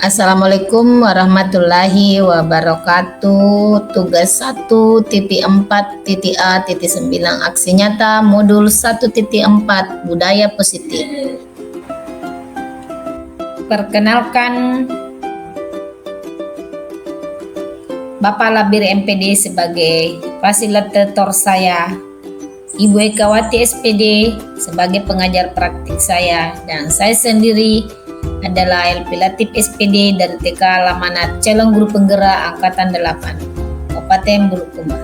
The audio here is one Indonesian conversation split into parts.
Assalamualaikum warahmatullahi wabarakatuh. Tugas 1.4.A.9 Aksi Nyata Modul 1.4 Budaya Positif. Perkenalkan, Bapak Labir MPD sebagai fasilitator saya, Ibu Ekawati SPD sebagai pengajar praktik saya, dan saya sendiri adalah LP Latif SPD dari TK Lamanat Calon Guru Penggerak Angkatan 8 Kabupaten Bulukumba.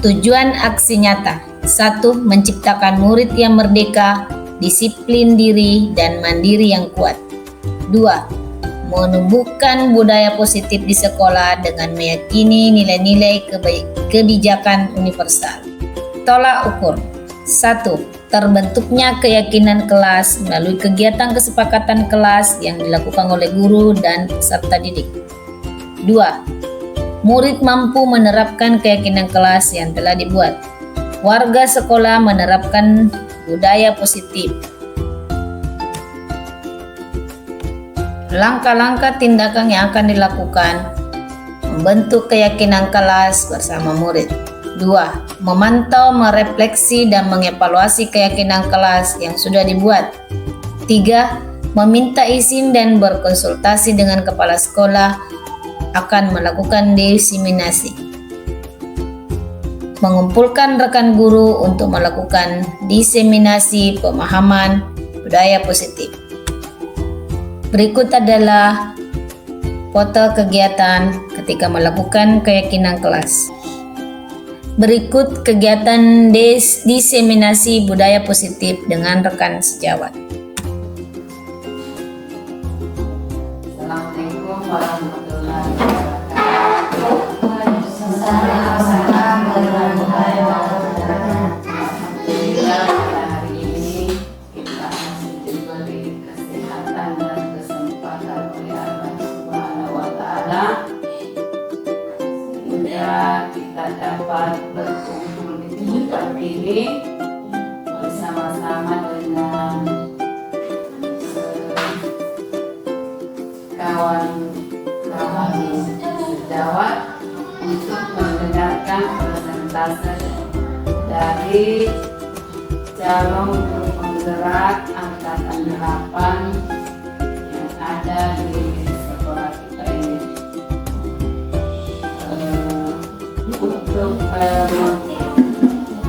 Tujuan aksi nyata: 1. Menciptakan murid yang merdeka, disiplin diri, dan mandiri yang kuat. 2. Menumbuhkan budaya positif di sekolah dengan meyakini nilai-nilai kebijakan universal. Tolak ukur: 1. Terbentuknya keyakinan kelas melalui kegiatan kesepakatan kelas yang dilakukan oleh guru dan peserta didik. 2. Murid mampu menerapkan keyakinan kelas yang telah dibuat. Warga sekolah menerapkan budaya positif. Langkah-langkah tindakan yang akan dilakukan: membentuk keyakinan kelas bersama murid. 2. Memantau, merefleksi, dan mengevaluasi keyakinan kelas yang sudah dibuat. 3. Meminta izin dan berkonsultasi dengan kepala sekolah akan melakukan diseminasi. Mengumpulkan rekan guru untuk melakukan diseminasi pemahaman budaya positif. Berikut adalah foto kegiatan ketika melakukan keyakinan kelas. Berikut kegiatan diseminasi budaya positif dengan rekan sejawat. Assalamualaikum warahmatullahi wabarakatuh. Alhamdulillah, pada hari ini kita masih diberi kesehatan dan kesempatan oleh Allah Subhanahu wa Ta'ala sehingga kita dapat berkumpul di tempat ini bersama-sama dengan kawan-kawan sejawat untuk mendengarkan presentase dari calon guru penggerak angkatan 8 yang ada di sekolah kita ini. Untuk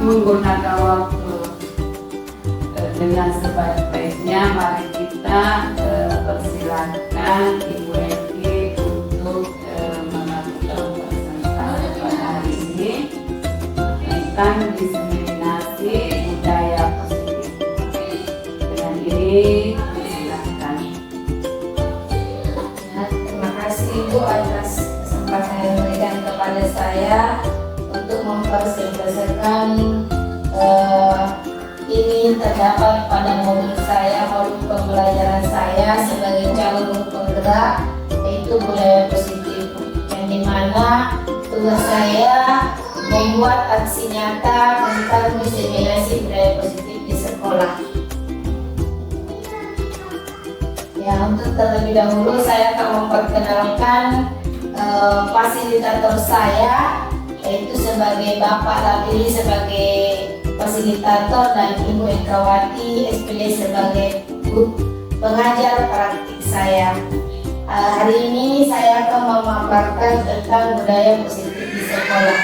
menggunakan waktu dengan sebaik-baiknya, mari kita persilakan Ibu Eki untuk melakukan presentasi pada hari ini tentang diseminasi budaya positif. Dengan ini silakan. Terima kasih Ibu atas kesempatan yang diberikan kepada saya untuk mempresentasikan ini terdapat pada modul saya, modul pembelajaran saya sebagai calon guru penggerak, yaitu budaya positif, yang dimana tugas saya membuat aksi nyata tentang diseminasi budaya positif di sekolah. Ya, untuk terlebih dahulu saya akan memperkenalkan fasilitator saya, yaitu sebagai Bapak Labiri sebagai fasilitator dan Ibu Ekawati SPD sebagai guru pengajar praktik saya. Hari ini saya akan memaparkan tentang budaya positif di sekolah.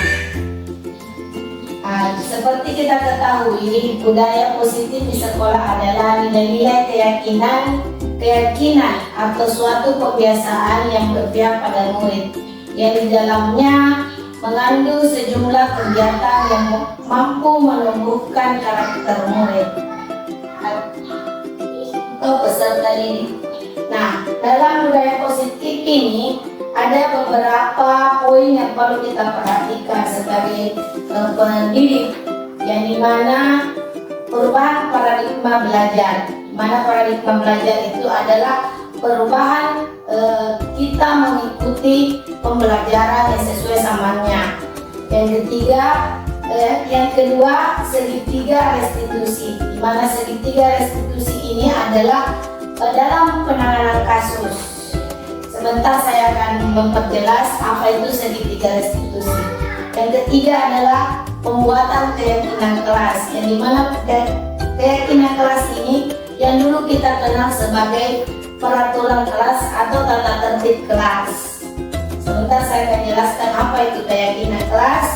Seperti kita ketahui, budaya positif di sekolah adalah nilai-nilai keyakinan atau suatu kebiasaan yang berpihak pada murid, yang di dalamnya mengandung sejumlah kegiatan yang mampu menumbuhkan karakter murid atau peserta didik. Nah, dalam budaya positif ini ada beberapa poin yang perlu kita perhatikan sebagai pendidik, yang dimana perubahan paradigma belajar. Mana paradigma belajar itu adalah perubahan kita mengikuti pembelajaran yang sesuai zamannya. Yang kedua, segitiga restitusi, di mana segitiga restitusi ini adalah dalam penanganan kasus. sebentar saya akan memperjelas apa itu segitiga restitusi. Yang ketiga adalah pembuatan keyakinan kelas, yang dimana keyakinan kelas ini yang dulu kita kenal sebagai peraturan kelas atau tata tertib kelas. Sebentar saya akan jelaskan apa itu keyakinan kelas.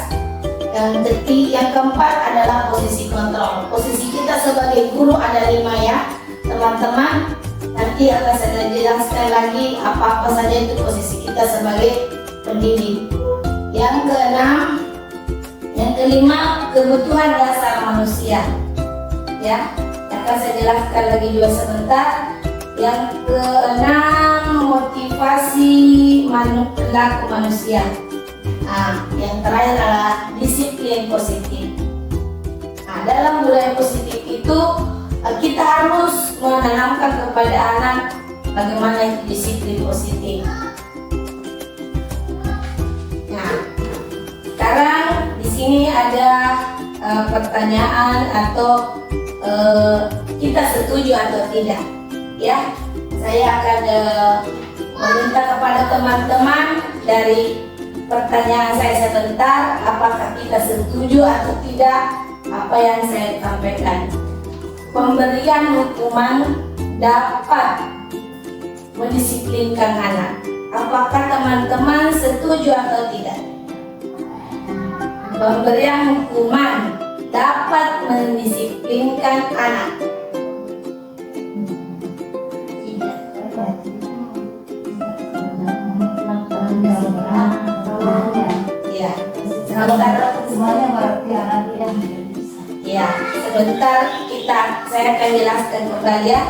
Yang keempat adalah posisi kontrol. Posisi kita sebagai guru ada 5 ya teman-teman. Nanti akan saya jelaskan lagi apa-apa saja itu posisi kita sebagai pendidik. Yang keenam, yang kelima, kebutuhan dasar manusia. Ya, akan saya jelaskan lagi juga sebentar. Yang keenam, motivasi perilaku manusia. Nah, yang terakhir adalah disiplin positif. Nah, dalam budaya positif itu kita harus menanamkan kepada anak bagaimana itu disiplin positif. Nah, sekarang di sini ada pertanyaan atau kita setuju atau tidak, ya. Saya akan meminta kepada teman-teman dari pertanyaan saya sebentar, apakah kita setuju atau tidak apa yang saya sampaikan. Pemberian hukuman dapat mendisiplinkan anak. Apakah teman-teman setuju atau tidak? Pemberian hukuman dapat mendisiplinkan anak. Ya, sebentar. Ya, sebentar saya akan jelaskan kembali ya.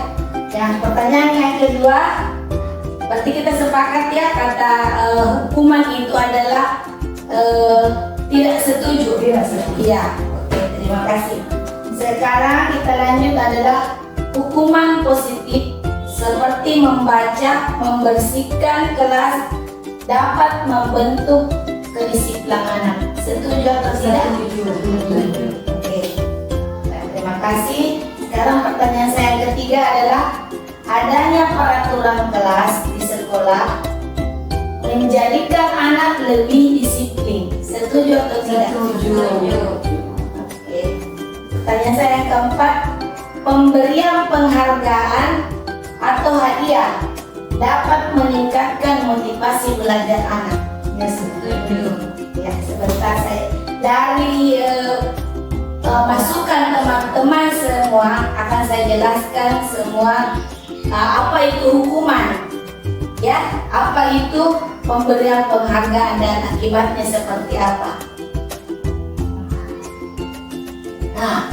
Yang pertanyaan yang kedua, berarti kita sepakat ya kata hukuman itu adalah tidak setuju. Iya, oke, terima kasih. Sekarang kita lanjut adalah hukuman positif seperti membaca, membersihkan kelas dapat membentuk kedisiplinan anak. Setuju atau tidak? Setuju. Oke. Terima kasih. Sekarang pertanyaan saya yang ketiga adalah adanya peraturan kelas di sekolah menjadikan anak lebih disiplin. Setuju atau tidak? Setuju. Oke. Pertanyaan saya yang keempat, pemberian penghargaan atau hadiah dapat meningkatkan motivasi belajar anak. Ya, setuju. Ya, sebentar saya dari masukan teman-teman semua akan saya jelaskan semua apa itu hukuman, ya, apa itu pemberian penghargaan dan akibatnya seperti apa. Nah,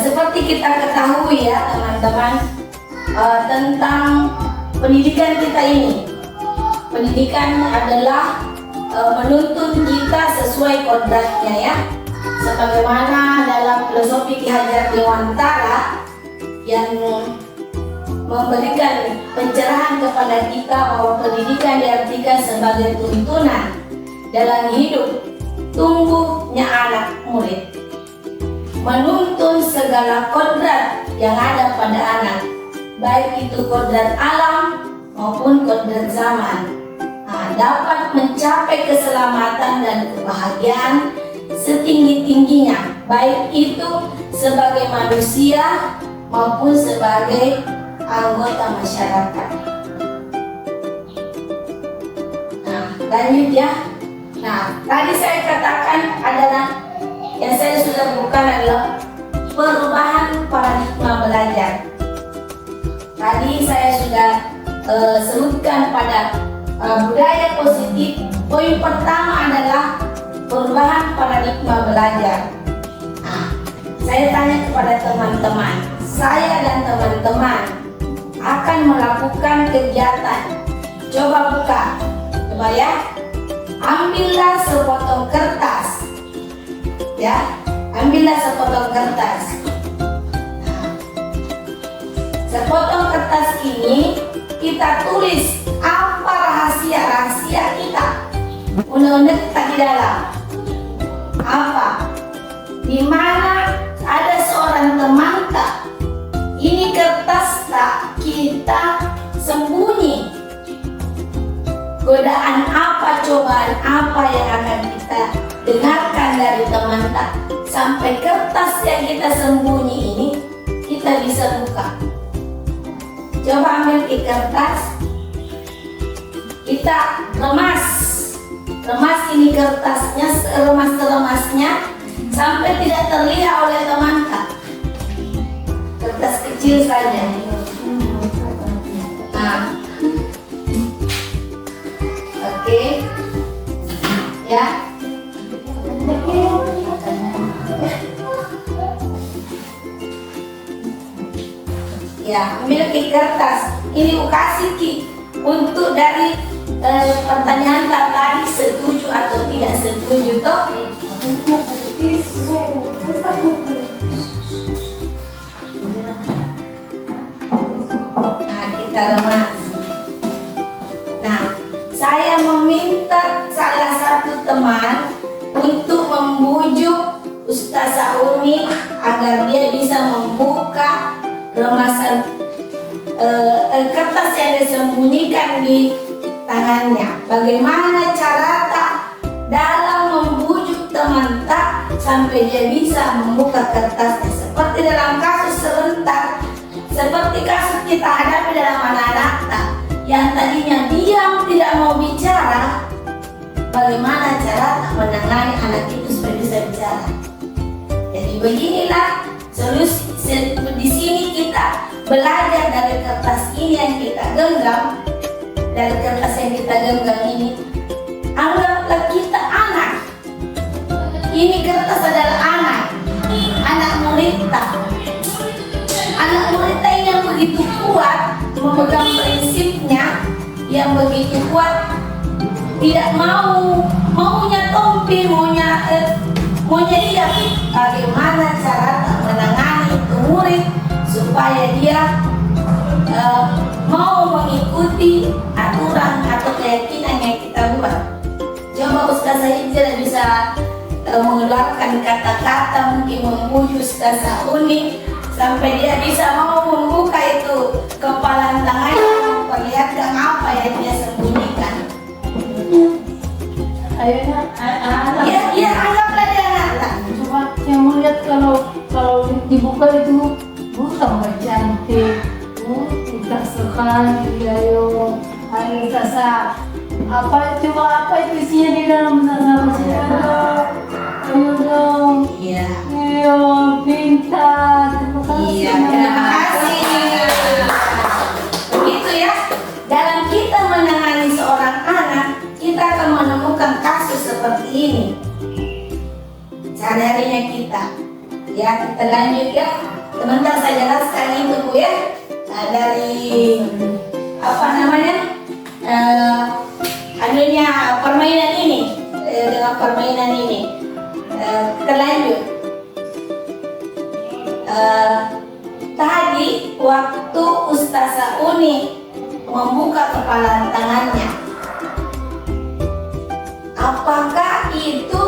seperti kita ketahui ya teman-teman tentang pendidikan kita ini. Pendidikan adalah menuntun kita sesuai kodratnya ya. Sebagaimana dalam filosofi Ki Hajar Dewantara yang memberikan pencerahan kepada kita bahwa pendidikan diartikan sebagai tuntunan dalam hidup tumbuhnya anak murid, menuntun segala kodrat yang ada pada anak, baik itu kodrat alam maupun kodrat zaman. Dapat mencapai keselamatan dan kebahagiaan setinggi-tingginya, baik itu sebagai manusia maupun sebagai anggota masyarakat. Nah, lanjut ya. Nah, tadi saya katakan adalah yang saya sudah bukan adalah perubahan paradigma belajar. Tadi saya sudah sebutkan pada budaya positif. Poin pertama adalah perubahan paradigma belajar. Nah, saya tanya kepada teman-teman, saya dan teman-teman akan melakukan kegiatan. Coba buka, coba ya. Ambillah sepotong kertas, ya. Ambillah sepotong kertas. Nah, sepotong kertas ini kita tulis apa rahasia-rahasia kita. Undang-undang kita di dalam apa? Di mana ada seorang teman tak? Ini kertas tak kita sembunyi. godaan apa, cobaan apa yang akan kita dengarkan dari teman tak, sampai kertas yang kita sembunyi ini kita bisa buka. Coba ambil di kertas, kita remas ini kertasnya, remas-remasnya sampai tidak terlihat oleh teman tak. Kertas kecil saja. Nah, oke, ya. Ya, ambil ke kertas. Ini kasih Ki untuk dari pertanyaan tadi, setuju atau tidak setuju toh? Nah, kita remas. Nah, saya meminta salah satu teman untuk membujuk Ustazah Uni agar dia bisa membuka remasan kertas yang disembunyikan di tangannya. Bagaimana cara tak dalam membujuk teman tak sampai dia bisa membuka kertasnya, seperti dalam kasus sebentar, seperti kasus kita hadapi dalam anak-anak tak yang tadinya diam tidak mau bicara. Bagaimana cara tak menangani anak itu supaya bisa bicara? Jadi beginilah solusi. Di sini kita belajar dari kertas ini yang kita genggam, dari kertas yang kita genggam ini. Anggaplah kita anak. Ini kertas adalah anak muridta. Anak muridta ini yang begitu kuat memegang prinsipnya, yang begitu kuat, tidak maunya tompi, maunya dia. Bagaimana cara menangani itu murid supaya dia mau mengikuti aturan atau keyakinan yang kita buat. Coba Ustazah Ijra bisa mengeluarkan kata-kata, mungkin membujuk Ustazah Uni sampai dia bisa mau membuka itu kepalan tangannya, memperlihatkan apa yang dia sembunyikan. Ya, anggaplah dia anak. Cuma yang melihat kalau dibuka itu bukan cantik, kita sekali ayo sasa apa itu isinya di dalam sini ayo dong. Iya. Iya, pintar. Iya, terima kasih. Begitu ya. Dalam kita menangani seorang anak, kita akan menemukan kasus seperti ini. Sadarinya kita. Ya, kita lanjut ya. Sebentar saya jelaskan itu Bu ya. Nah, dari apa namanya? Permainan ini. Dengan permainan ini. Kita lanjut. Tadi waktu Ustazah Uni membuka kepala tangannya, apakah itu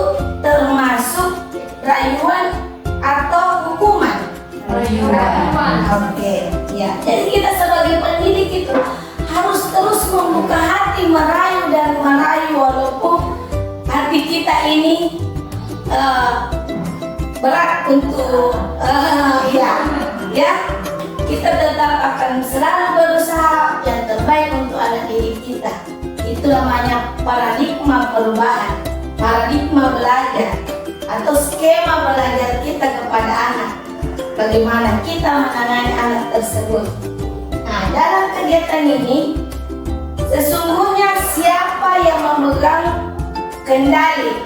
termasuk rayuan atau hukuman? Rayuan. Oke, ya. Jadi kita sebagai pendidik itu harus terus membuka hati, merayu dan merayu, walaupun hati kita ini berat untuk ya kita tetap akan selalu berusaha yang terbaik untuk anak didik kita. Itu namanya paradigma perubahan, paradigma belajar atau skema belajar kita kepada anak. Bagaimana kita menangani anak tersebut. Nah, dalam kegiatan ini sesungguhnya siapa yang memegang kendali?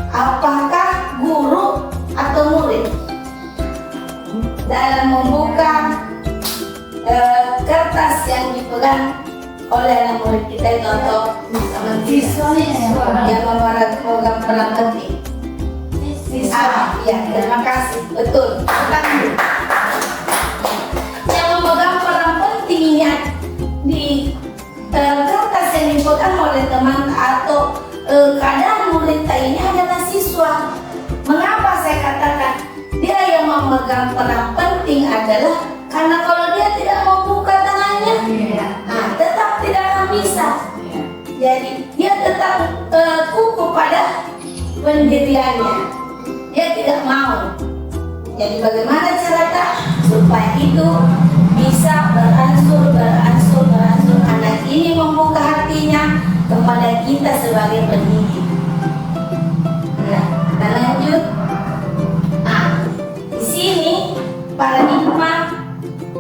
Apakah guru atau murid dalam membuka kertas yang dipegang oleh anak murid kita itu atau teman siswa yang memegang peran penting? Ya, terima kasih. Betul. Yang memegang peran penting ini di kertas yang dipegang oleh teman atau kadang murid ini adalah siswa. Mengapa saya katakan dia yang memegang peran penting adalah karena kalau dia tidak membuka tangannya, tetap tidak akan bisa. Jadi dia tetap kukuh pada pendiriannya. Dia tidak mau. Jadi bagaimana caranya supaya itu bisa beransur anak ini membuka hatinya kepada kita sebagai pendidik. Nah, kita lanjut. Nah, di sini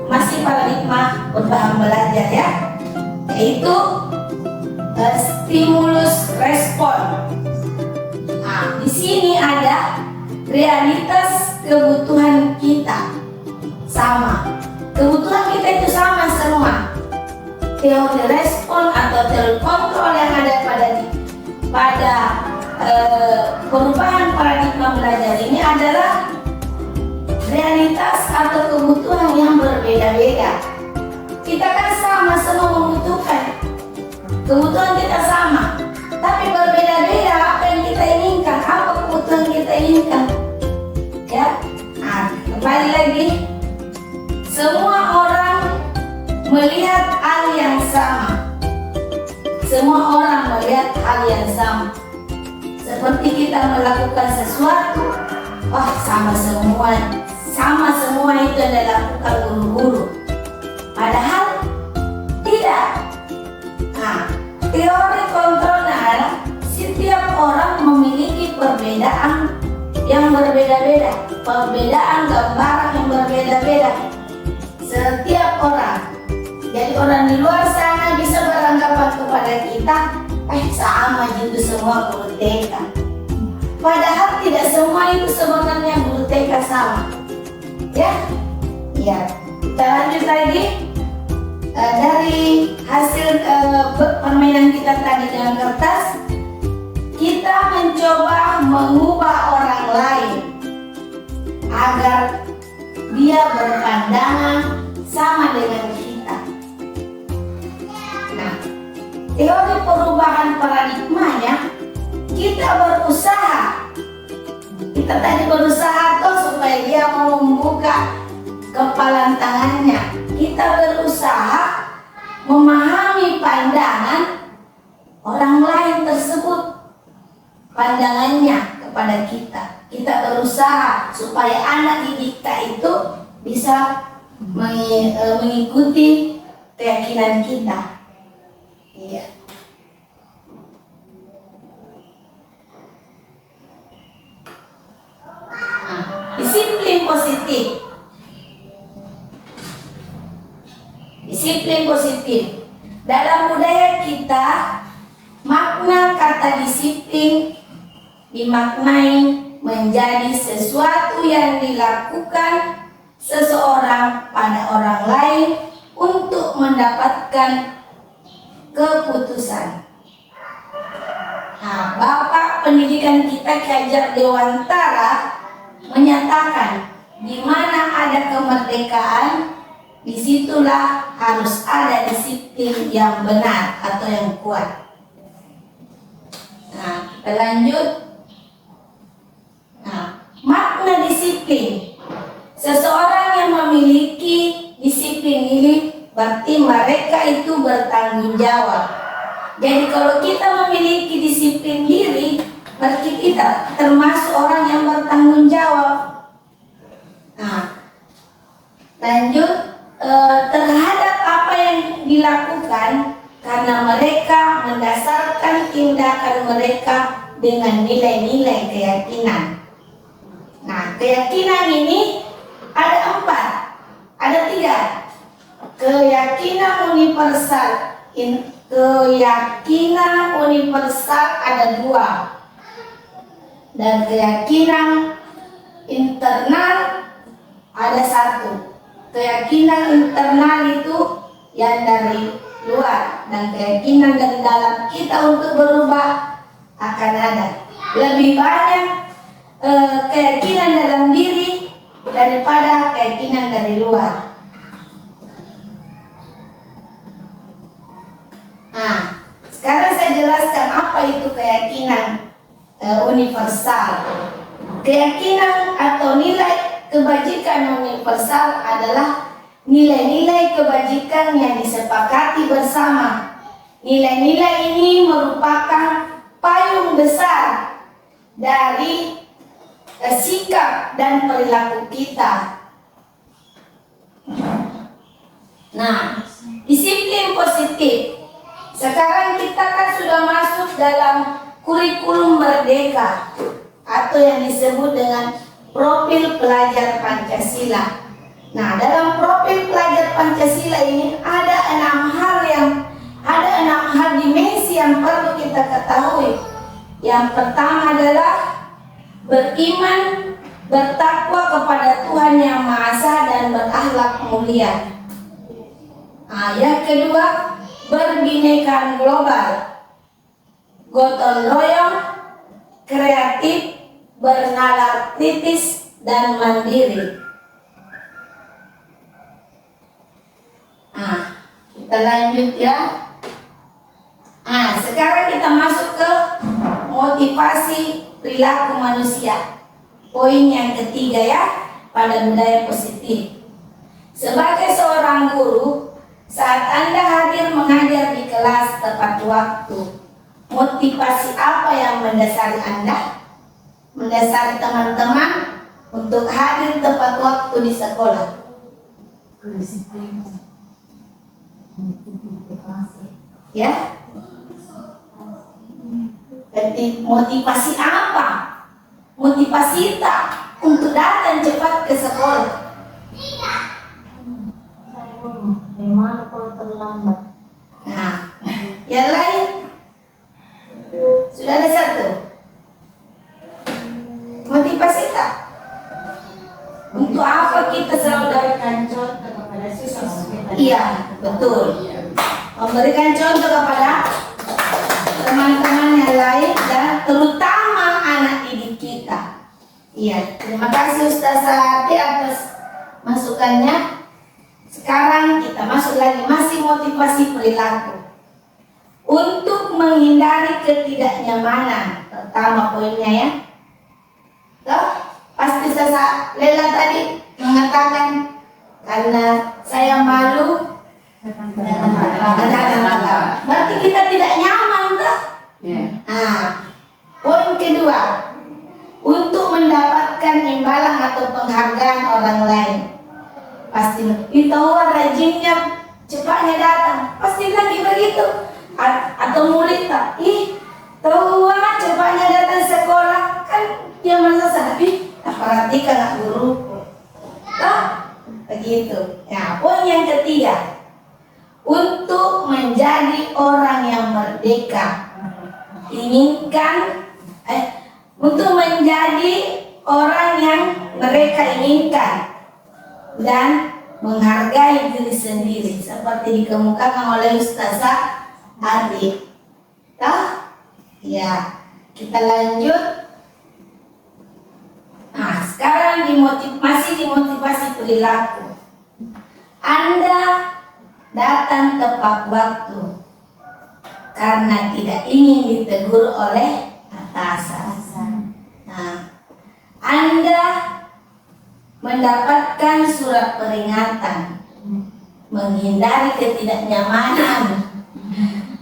masih paradigma berbahan belajar ya, yaitu stimulus respon. Nah, di sini ada realitas kebutuhan kita sama. Kebutuhan kita itu sama semua. Teori respon atau teori kontrol yang ada pada perubahan paradigma belajar ini adalah realitas atau kebutuhan yang berbeda-beda. Kita kan sama semua membutuhkan. Kebutuhan kita sama, tapi berbeda-beda apa yang kita inginkan, apa kebutuhan kita inginkan. Ya, nah, kembali lagi, semua orang melihat hal yang sama. Semua orang melihat hal yang sama. Seperti kita melakukan sesuatu, wah sama semua itu yang dilakukan guru-guru. Padahal tidak. Nah, teori kontrolnya adalah setiap orang memiliki perbedaan yang berbeda-beda, perbedaan gambaran yang berbeda-beda. Setiap orang. Jadi orang di luar sana bisa beranggapan kepada kita, sama itu semua guru TK. Padahal tidak semua itu sebenarnya guru TK sama. Ya, kita lanjut lagi. Dari hasil permainan kita tadi dengan kertas, kita mencoba mengubah orang lain agar dia berpandangan sama dengan kita. Nah, teori perubahan paradigmanya, kita berusaha. Kita tadi berusaha supaya dia mau membuka kepalan tangannya. Kita berusaha memahami pandangan orang lain tersebut, pandangannya kepada kita. Kita berusaha supaya anak didik kita itu bisa mengikuti keyakinan kita. Iya. Nah, disiplin positif. Disiplin positif. Dalam budaya kita, makna kata disiplin dimaknai menjadi sesuatu yang dilakukan seseorang pada orang lain untuk mendapatkan keputusan. Nah, Bapak Pendidikan kita Ki Hajar Dewantara menyatakan, di mana ada kemerdekaan, disitulah harus ada disiplin yang benar atau yang kuat. Nah, kita lanjut. Nah, makna disiplin. Seseorang yang memiliki disiplin ini berarti mereka itu bertanggung jawab. Jadi kalau kita memiliki disiplin diri, berarti kita termasuk orang yang bertanggung jawab. Nah, lanjut. Terhadap apa yang dilakukan, karena mereka mendasarkan tindakan mereka dengan nilai-nilai keyakinan. Nah, keyakinan ini ada 4, ada 3. Keyakinan universal, keyakinan universal ada 2, dan keyakinan internal ada 1. Keyakinan internal itu yang dari luar, dan keyakinan dari dalam kita untuk berubah akan ada. Lebih banyak keyakinan dalam diri daripada keyakinan dari luar. Nah, sekarang saya jelaskan apa itu keyakinan universal. Keyakinan atau nilai kebajikan universal adalah nilai-nilai kebajikan yang disepakati bersama, Nilai-nilai ini merupakan payung besar dari sikap dan perilaku kita. Nah, disiplin positif. Sekarang kita kan sudah masuk dalam kurikulum merdeka atau yang disebut dengan profil pelajar Pancasila. Nah, dalam profil pelajar Pancasila ini ada enam hal dimensi yang perlu kita ketahui. Yang pertama adalah beriman, bertakwa kepada Tuhan Yang Maha Esa dan berakhlak mulia. Yang kedua, berbinekaan global, gotong royong, kreatif, bernalar kritis dan mandiri. Kita lanjut ya. Sekarang kita masuk ke motivasi perilaku manusia. Poin yang ketiga ya, pada budaya positif. Sebagai seorang guru, saat Anda hadir mengajar di kelas tepat waktu, motivasi apa yang mendasari Anda? Mendasari teman-teman untuk hadir tepat waktu di sekolah? Ya? Jadi motivasi apa? Motivasi kita untuk datang cepat ke sekolah. Gimana kalau terlambat? Nah, yang lain sudah ada satu. Motivasi kita untuk apa kita selalu memberikan contoh kepada siswa? Iya, betul. Memberikan contoh kepada teman-teman yang lain dan terutama anak didik kita. Iya, terima kasih Ustaz Sahati atas masukannya. Sekarang kita masuk lagi, masih motivasi perilaku. Untuk menghindari ketidaknyamanan, pertama poinnya ya. Pasti Ustaz Lela tadi mengatakan karena saya malu berarti kita tidak nyaman toh? Poin kedua, untuk mendapatkan imbalan atau penghargaan orang lain. Pasti kita rajinnya cepatnya datang, pasti lagi begitu. Atau murid tak, tahu cepatnya datang sekolah, kan dia merasa sadar, perhatikan anak guruku. Begitu. Nah, poin yang ketiga, untuk menjadi orang yang merdeka, untuk menjadi orang yang mereka inginkan dan menghargai diri sendiri seperti dikemukakan oleh Ustazah Adi. Ya, kita lanjut. Nah, sekarang masih dimotivasi perilaku. Anda datang tepat waktu karena tidak ingin ditegur oleh atasan. Nah, Anda mendapatkan surat peringatan, menghindari ketidaknyamanan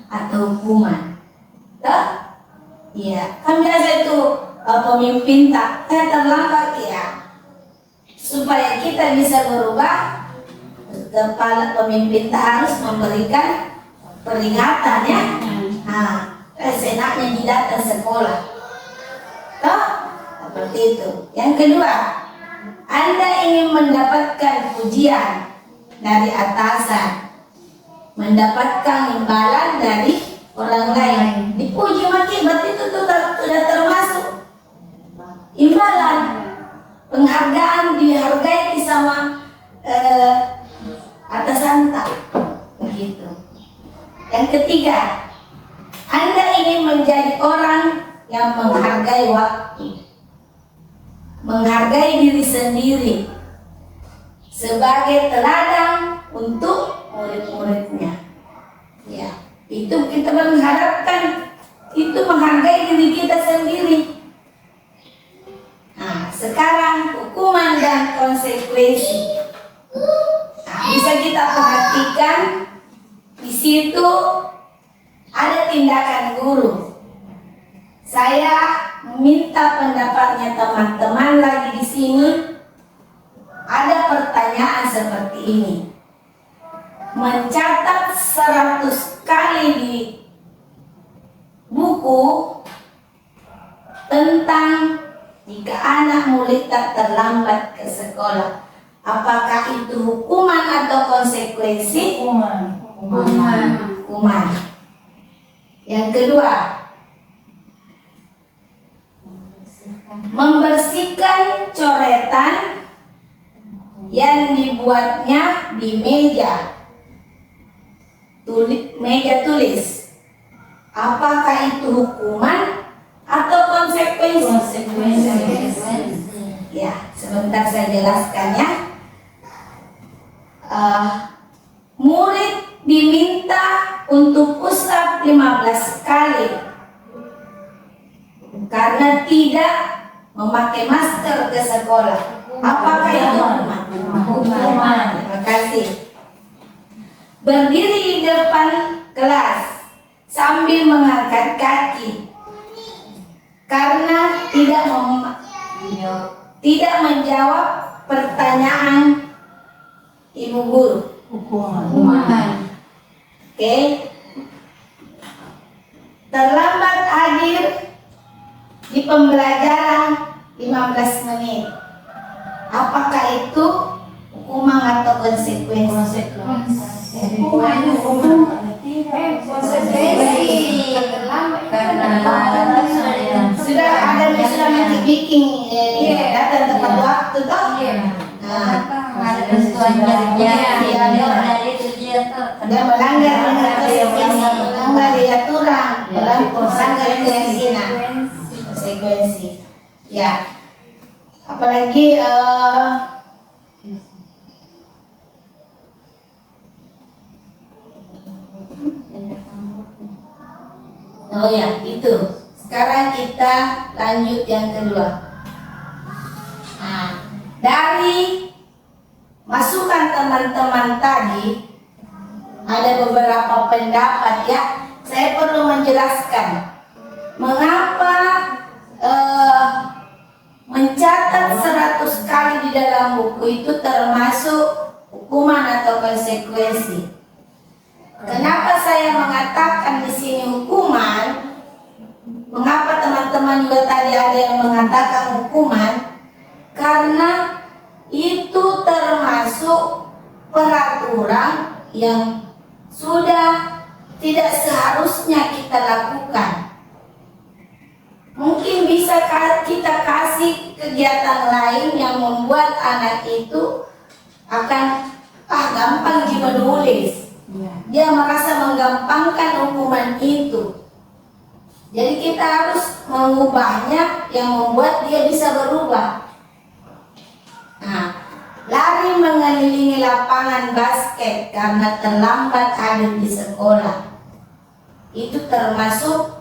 atau hukuman. Iya, kan biasa itu pemimpin saya terlambat ya, supaya kita bisa berubah. Kepala pemimpin harus memberikan peringatan ya. Senaknya datang sekolah. Seperti itu. Yang kedua, Anda ingin mendapatkan pujian dari atasan, mendapatkan imbalan dari orang lain. Dipuji maki berarti itu sudah termasuk imbalan, penghargaan, dihargai sama atasan tak begitu. Yang ketiga, Anda ingin menjadi orang yang menghargai waktu, menghargai diri sendiri sebagai teladan untuk murid-muridnya. Ya, itu kita mengharapkan itu menghargai diri kita sendiri. Nah, sekarang hukuman dan konsekuensi. Bisa kita perhatikan di situ tindakan guru. Saya minta pendapatnya teman-teman lagi di sini. Ada pertanyaan seperti ini. Mencatat 100 kali di buku tentang jika anak murid tak terlambat ke sekolah, apakah itu hukuman atau konsekuensi? Hukuman. Yang kedua, membersihkan coretan yang dibuatnya di meja tulis. Apakah itu hukuman atau konsekuensi? Ya, sebentar saya jelaskan ya. Murid diminta untuk usap 15 kali karena tidak memakai masker ke sekolah. Apakah itu hukuman? Terima kasih. Berdiri di depan kelas sambil mengangkat kaki karena tidak menjawab pertanyaan ibu guru. Hukuman. Oke. Terlambat hadir di pembelajaran 15 menit. Apakah itu hukuman atau konsekuensi? Sudah ada bikin datang tepat waktu toh? Sudah melanggar aturan, melanggar konsekuensi. Ya. Apalagi oh ya, itu. Sekarang kita lanjut yang kedua. Nah, dari masukan teman-teman tadi ada beberapa pendapat ya. Saya perlu menjelaskan mengapa mencatat 100 kali di dalam buku itu termasuk hukuman atau konsekuensi. Kenapa saya mengatakan di sini hukuman? Mengapa teman-teman juga tadi ada yang mengatakan hukuman? Karena itu termasuk peraturan yang sudah tidak seharusnya kita lakukan. Mungkin bisa kita kasih kegiatan lain yang membuat anak itu akan gampang dia menulis. Dia merasa menggampangkan hukuman itu. Jadi kita harus mengubahnya yang membuat dia bisa berubah. Nah, lari mengelilingi lapangan basket karena terlambat hadir di sekolah, itu termasuk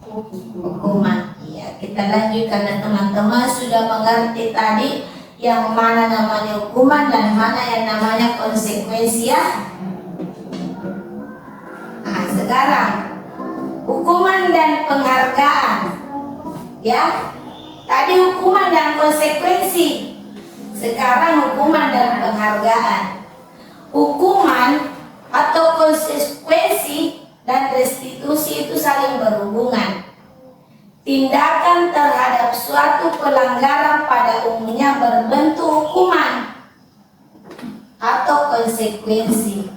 hukuman. Ya, kita lanjut karena teman-teman sudah mengerti tadi yang mana namanya hukuman dan mana yang namanya konsekuensi ya. Nah, sekarang hukuman dan penghargaan. Ya. Tadi hukuman dan konsekuensi. Sekarang hukuman dan penghargaan. Hukuman atau konsekuensi dan restitusi itu saling berhubungan. Tindakan terhadap suatu pelanggaran pada umumnya berbentuk hukuman atau konsekuensi.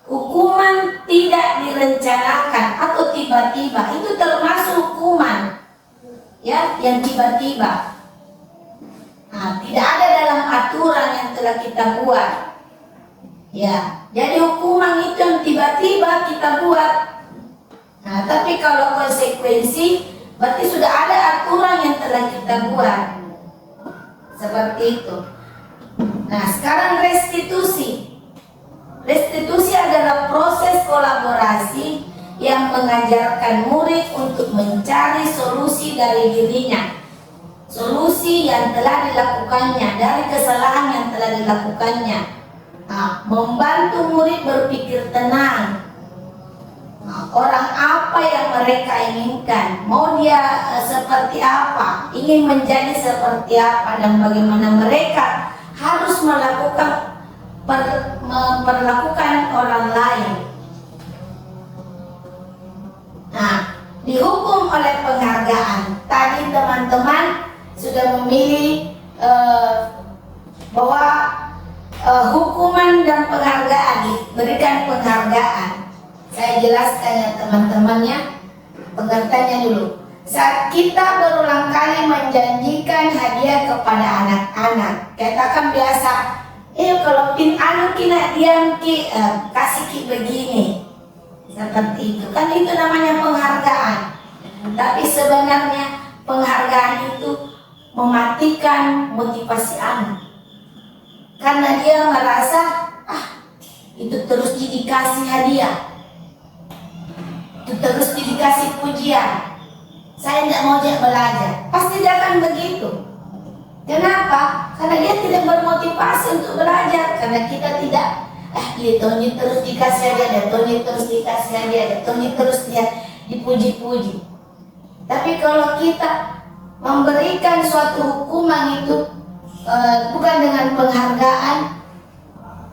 Hukuman tidak direncanakan atau tiba-tiba, itu termasuk hukuman ya, yang tiba-tiba. Nah, tidak ada dalam aturan yang telah kita buat. Ya, jadi hukuman itu yang tiba-tiba kita buat. Nah, tapi kalau konsekuensi berarti sudah ada aturan yang telah kita buat. Seperti itu. Nah, sekarang restitusi. Restitusi adalah proses kolaborasi yang mengajarkan murid untuk mencari solusi dari dirinya. Solusi yang telah dilakukannya, dari kesalahan yang telah dilakukannya. Nah, membantu murid berpikir tenang. Nah, orang apa yang mereka inginkan, mau dia seperti apa, ingin menjadi seperti apa, dan bagaimana mereka harus memperlakukan orang lain. Nah, dihukum oleh penghargaan. Tadi teman-teman sudah memilih bahwa hukuman dan penghargaan, diberikan penghargaan. Saya jelaskan ya teman-temannya, pengertiannya dulu. Saat kita berulang kali menjanjikan hadiah kepada anak-anak, katakan biasa, kalau anu kina diam ki, kasih ki begini, seperti itu. Kan itu namanya penghargaan. Tapi sebenarnya penghargaan itu mematikan motivasi anak. Karena dia merasa, itu terus dikasih hadiah, itu terus dikasih pujian, saya tidak mau dia belajar. Pasti dia akan begitu. Kenapa? Karena dia tidak bermotivasi untuk belajar. Karena kita tidak, dia Tony terus dikasih hadiah, dia Tony terus dikasih hadiah, dia Tony terus dia dipuji-puji. Tapi kalau kita memberikan suatu hukuman itu bukan dengan penghargaan,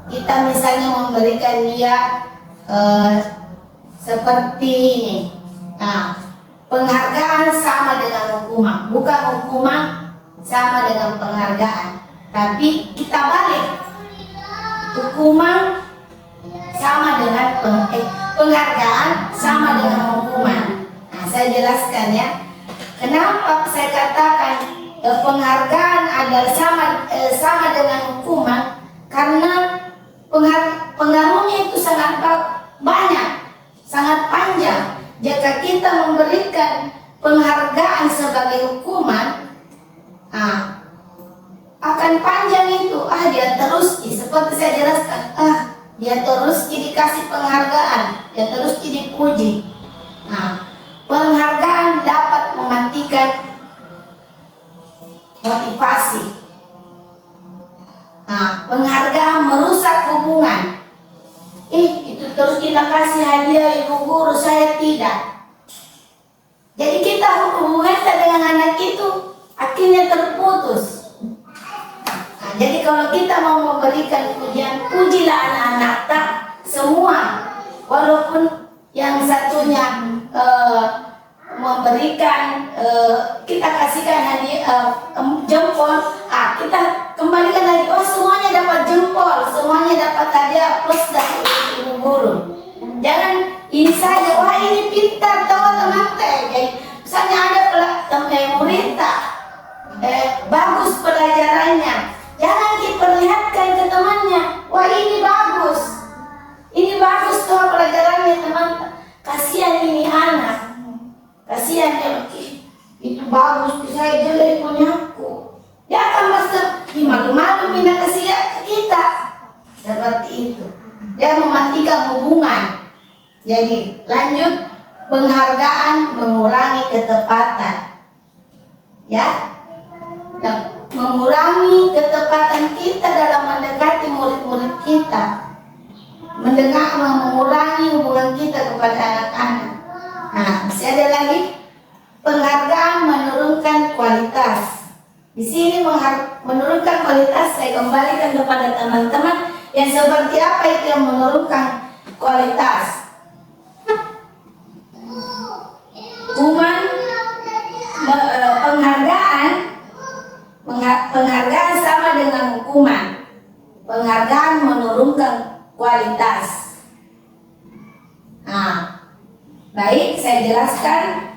kita misalnya memberikan dia seperti ini. Nah, penghargaan sama dengan hukuman, bukan hukuman sama dengan penghargaan. Tapi kita balik, hukuman sama dengan penghargaan sama dengan hukuman. Nah, saya jelaskan ya. Kenapa saya katakan penghargaan adalah sama dengan hukuman? Karena pengaruhnya itu sangat banyak, sangat panjang. Jika kita memberikan penghargaan sebagai hukuman, akan panjang itu. Dia terus, seperti saya jelaskan, dia terus dikasih penghargaan, dia terus dipuji. Penghargaan dapat mematikan motivasi. Penghargaan merusak hubungan. Itu terus kita kasih hadiah ibu guru, saya tidak. Jadi kita hubungan dengan anak itu akhirnya terputus. Jadi kalau kita mau memberikan pujian, pujilah anak-anak tak semua. Walaupun yang satunya memberikan, kita kasihkan hadiah jempol, kita kembalikan lagi, semuanya dapat jempol, semuanya dapat hadiah plus dari ibu guru. Jangan ini saja, ini pintar teman-teman. Jadi misalnya ada murid bagus pelajarannya, jangan diperlihatkan ke temannya, ini bagus tuh pelajarannya teman. Kasihan ini anak, kasihan itu bagus, saya jelek punyaku. Dia akan merasa malu-malu pindah kasihan kita. Seperti itu. Dia mematikan hubungan. Jadi lanjut, penghargaan mengurangi ketepatan. Ya, dan mengurangi ketepatan kita dalam mendekati murid-murid kita. Mengurangi hubungan kita kepada anak-anak. Masih ada lagi, penghargaan menurunkan kualitas. Di sini menurunkan kualitas, saya kembalikan kepada teman-teman yang seperti apa itu yang menurunkan kualitas. Penghargaan sama dengan hukuman. Penghargaan menurunkan kualitas. Baik, saya jelaskan.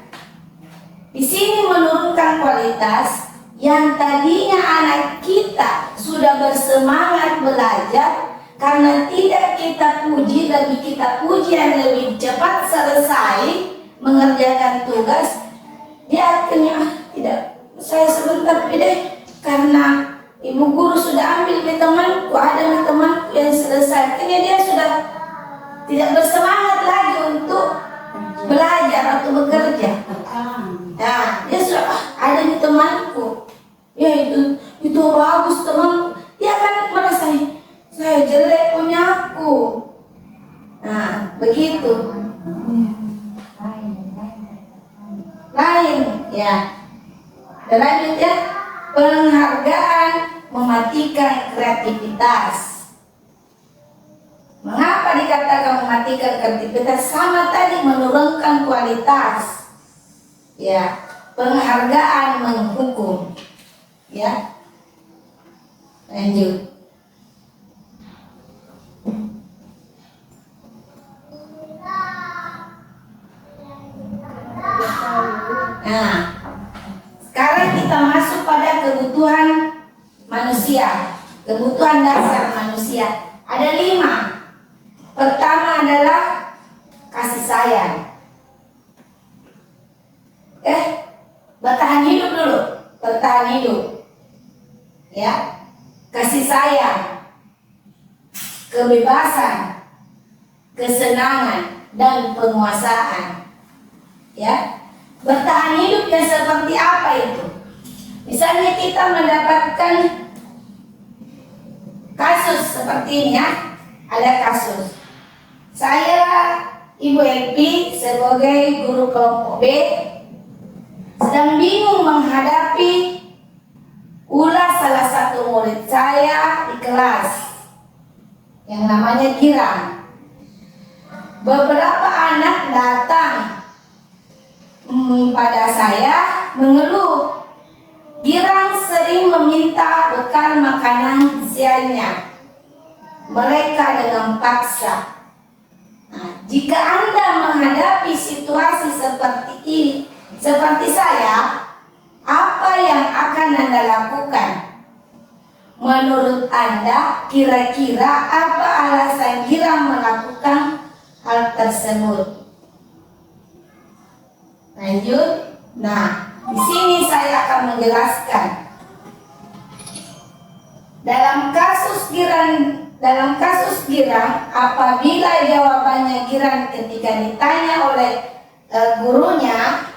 Di sini menurunkan kualitas. Yang tadinya anak kita sudah bersemangat belajar, karena tidak kita puji, lebih kita puji yang lebih cepat selesai mengerjakan tugas, dia akhirnya tidak, saya sebentar deh, karena ibu guru sudah ambil di temanku, ada temanku yang selesai, akhirnya dia sudah tidak bersemangat lagi untuk belajar atau bekerja. Dia sudah ada di temanku, ya itu bagus teman, dia kan merasa saya jelek punyaku. Begitu. Ya. Dan lanjut ya. Penghargaan mematikan kreativitas. Mengapa dikatakan mematikan kreativitas? Sama tadi, menurunkan kualitas. Ya, penghargaan menghukum. Ya. Lanjut. Nah, sekarang kita masuk pada kebutuhan manusia, kebutuhan dasar manusia. Ada 5. Pertama adalah kasih sayang. Bertahan hidup dulu, bertahan hidup. Ya, kasih sayang, kebebasan, kesenangan, dan penguasaan. Ya, bertahan hidupnya seperti apa itu? Misalnya kita mendapatkan kasus seperti ini ya, ada kasus. Saya Ibu Elpi sebagai guru kelompok B sedang bingung menghadapi ulah salah satu murid saya di kelas yang namanya Girang. Beberapa anak datang pada saya mengeluh Girang sering meminta bekal makanan siangnya mereka dengan paksa. Nah, jika Anda menghadapi situasi seperti ini, seperti saya, apa yang akan Anda lakukan? Menurut Anda, kira-kira apa alasan Girang melakukan hal tersebut? Lanjut. Nah, di sini saya akan menjelaskan. Dalam kasus Girang, apabila jawabannya Girang ketika ditanya oleh gurunya,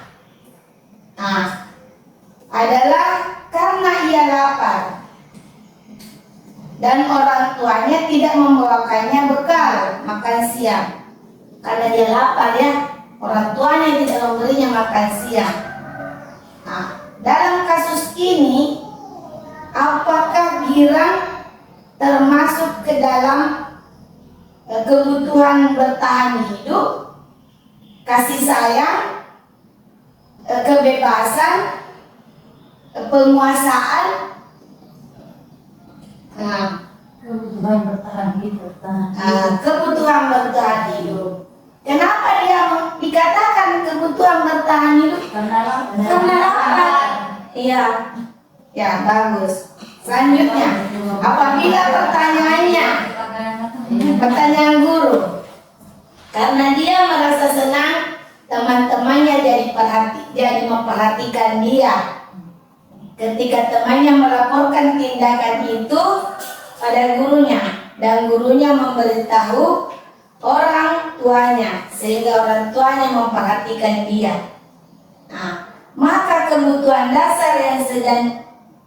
adalah karena ia lapar dan orang tuanya tidak membawakannya bekal makan siang. Karena dia lapar ya, orang tuanya tidak memberinya makan siang. Nah, dalam kasus ini, apakah Girang termasuk ke dalam kebutuhan bertahan hidup, kasih sayang, kebebasan, penguasaan? Kebutuhan bertahan hidup. Kebutuhan bertahan hidup. Kenapa dia dikatakan kebutuhan bertahan hidup? Karena lapar. Iya, ya bagus. Selanjutnya, apabila pertanyaan guru, karena dia merasa senang teman-temannya jadi memperhatikan dia. Ketika temannya melaporkan tindakan itu pada gurunya dan gurunya memberitahu orang tuanya sehingga orang tuanya memperhatikan dia. Nah, maka kebutuhan dasar yang sedang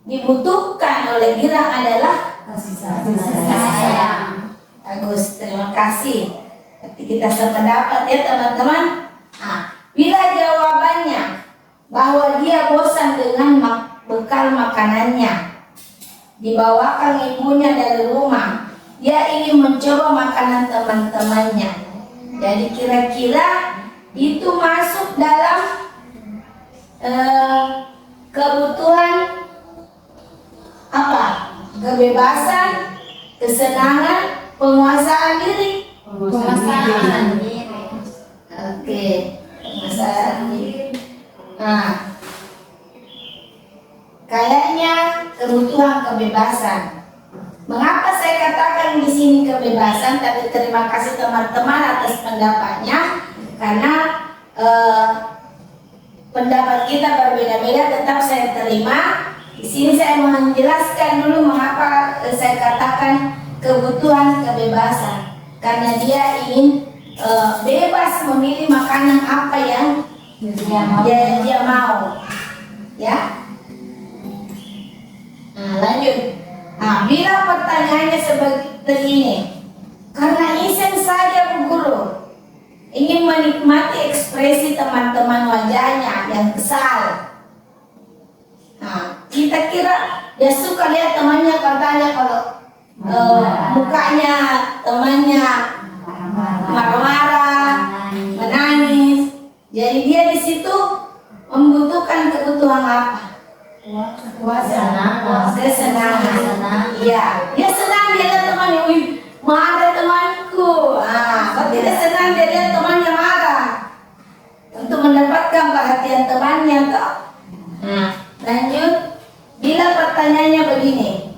dibutuhkan oleh Girang adalah kasih sayang. Bagus, terima kasih. Nanti kita sependapat ya teman-teman. Bila jawabannya bahwa dia bosan dengan bekal makanannya dibawakan ibunya dari rumah, dia ingin mencoba makanan teman-temannya. Jadi kira-kira itu masuk dalam kebutuhan apa? Kebebasan, kesenangan, penguasaan diri. Penguasaan diri. Oke, penguasaan diri. Nah, kayaknya kebutuhan kebebasan. Mengapa saya katakan di sini kebebasan? Tapi terima kasih teman-teman atas pendapatnya, karena pendapat kita berbeda-beda, tetap saya terima. Di sini saya menjelaskan dulu mengapa saya katakan kebutuhan kebebasan, karena dia ingin bebas memilih makanan apa yang dia mau, ya. Nah, lanjut. Nah, bila pertanyaannya seperti ini, karena iseng saja Bu Guru ingin menikmati ekspresi teman-teman wajahnya yang kesal dia suka lihat temannya katanya kalau mukanya temannya marah-marah, menangis. Jadi dia di situ membutuhkan kebutuhan apa? Kesenangan. Iya, dia senang dia lihat temannya, wih, marah temanku. Kalau tidak senang dia lihat temannya marah. Untuk mendapatkan perhatian temannya, toh. Lanjut, bila pertanyaannya begini,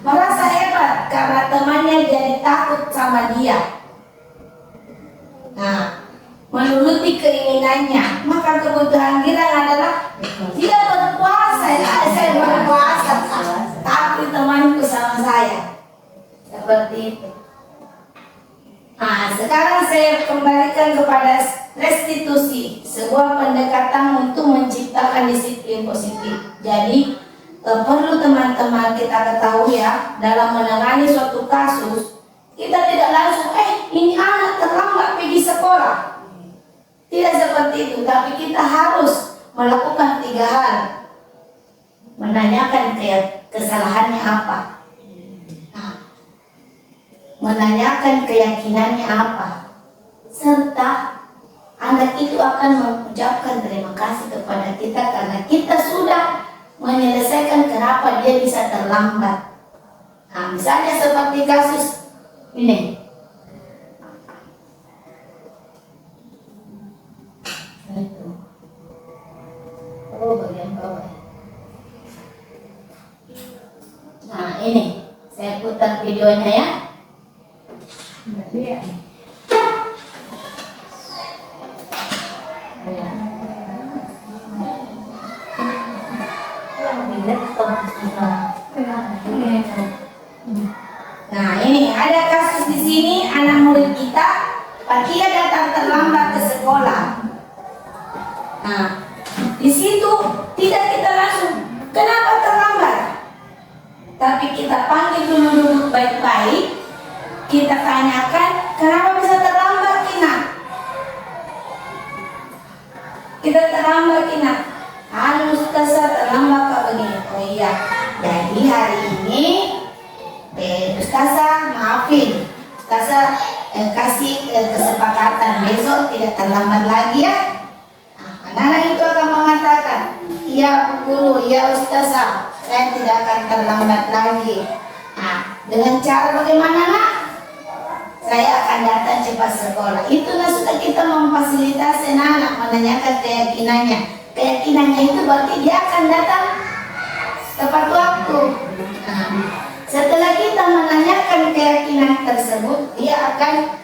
merasa hebat karena temannya jadi takut sama dia. Menuruti keinginannya, maka kebutuhan Gilang adalah dia berpuasa. Saya berpuasa, tapi temanku sama saya. Seperti itu. Sekarang saya kembalikan kepada restitusi, sebuah pendekatan untuk menciptakan disiplin positif. Jadi perlu teman-teman kita ketahui ya, dalam menangani suatu kasus, kita tidak langsung ini anak terlambat pergi sekolah. Tidak seperti itu, tapi kita harus melakukan 3 hal. Menanyakan kesalahannya apa, menanyakan keyakinannya apa, serta anak itu akan mengucapkan terima kasih kepada kita karena kita sudah menyelesaikan kenapa dia bisa terlambat. Misalnya seperti kasus ini. Bagian bawah. Ini saya putar videonya ya. Ini ada kasus di sini, anak murid kita, Pak Kia datang terlambat ke sekolah. Di situ tidak kita langsung kenapa terlambat, tapi kita panggil dulu baik-baik, kita tanyakan kenapa bisa terlambat Kina. Kita terlambat Kina. Ustazah terlambat kok begini. Oh iya, jadi hari ini Ustazah maafin, Ustazah kasih kesepakatan besok tidak terlambat lagi ya. Anak itu akan mengatakan, iya Bu Guru, iya Ustazah, saya tidak akan terlambat lagi. Dengan cara bagaimana nak? Saya akan datang cepat sekolah. Itulah sudah kita memfasilitasi anak, menanyakan keyakinannya. Keyakinannya itu berarti dia akan datang tepat waktu. Setelah kita menanyakan keyakinan tersebut, dia akan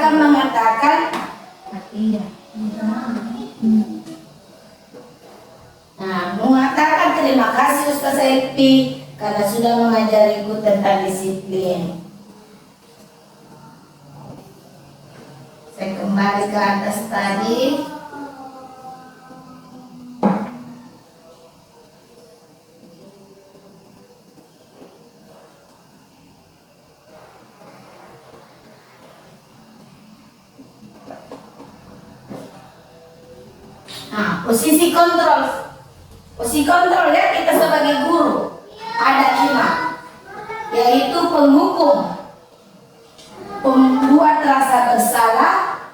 mengatakan mengatakan terima kasih Ustaz Elpi karena sudah mengajariku tentang disiplin. Saya kembali ke atas tadi. Posisi kontrol. Posisi kontrol ya, kita sebagai guru ada 5, yaitu penghukum, pembuat rasa bersalah,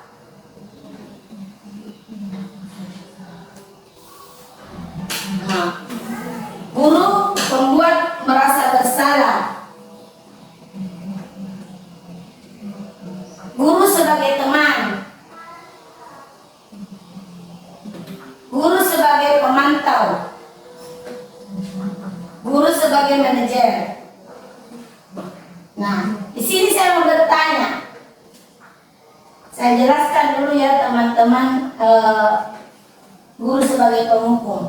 guru pembuat merasa bersalah, guru sebagai teman, guru sebagai pemantau, guru sebagai manajer. Di sini saya mau bertanya. Saya jelaskan dulu ya teman-teman, guru sebagai penghukum.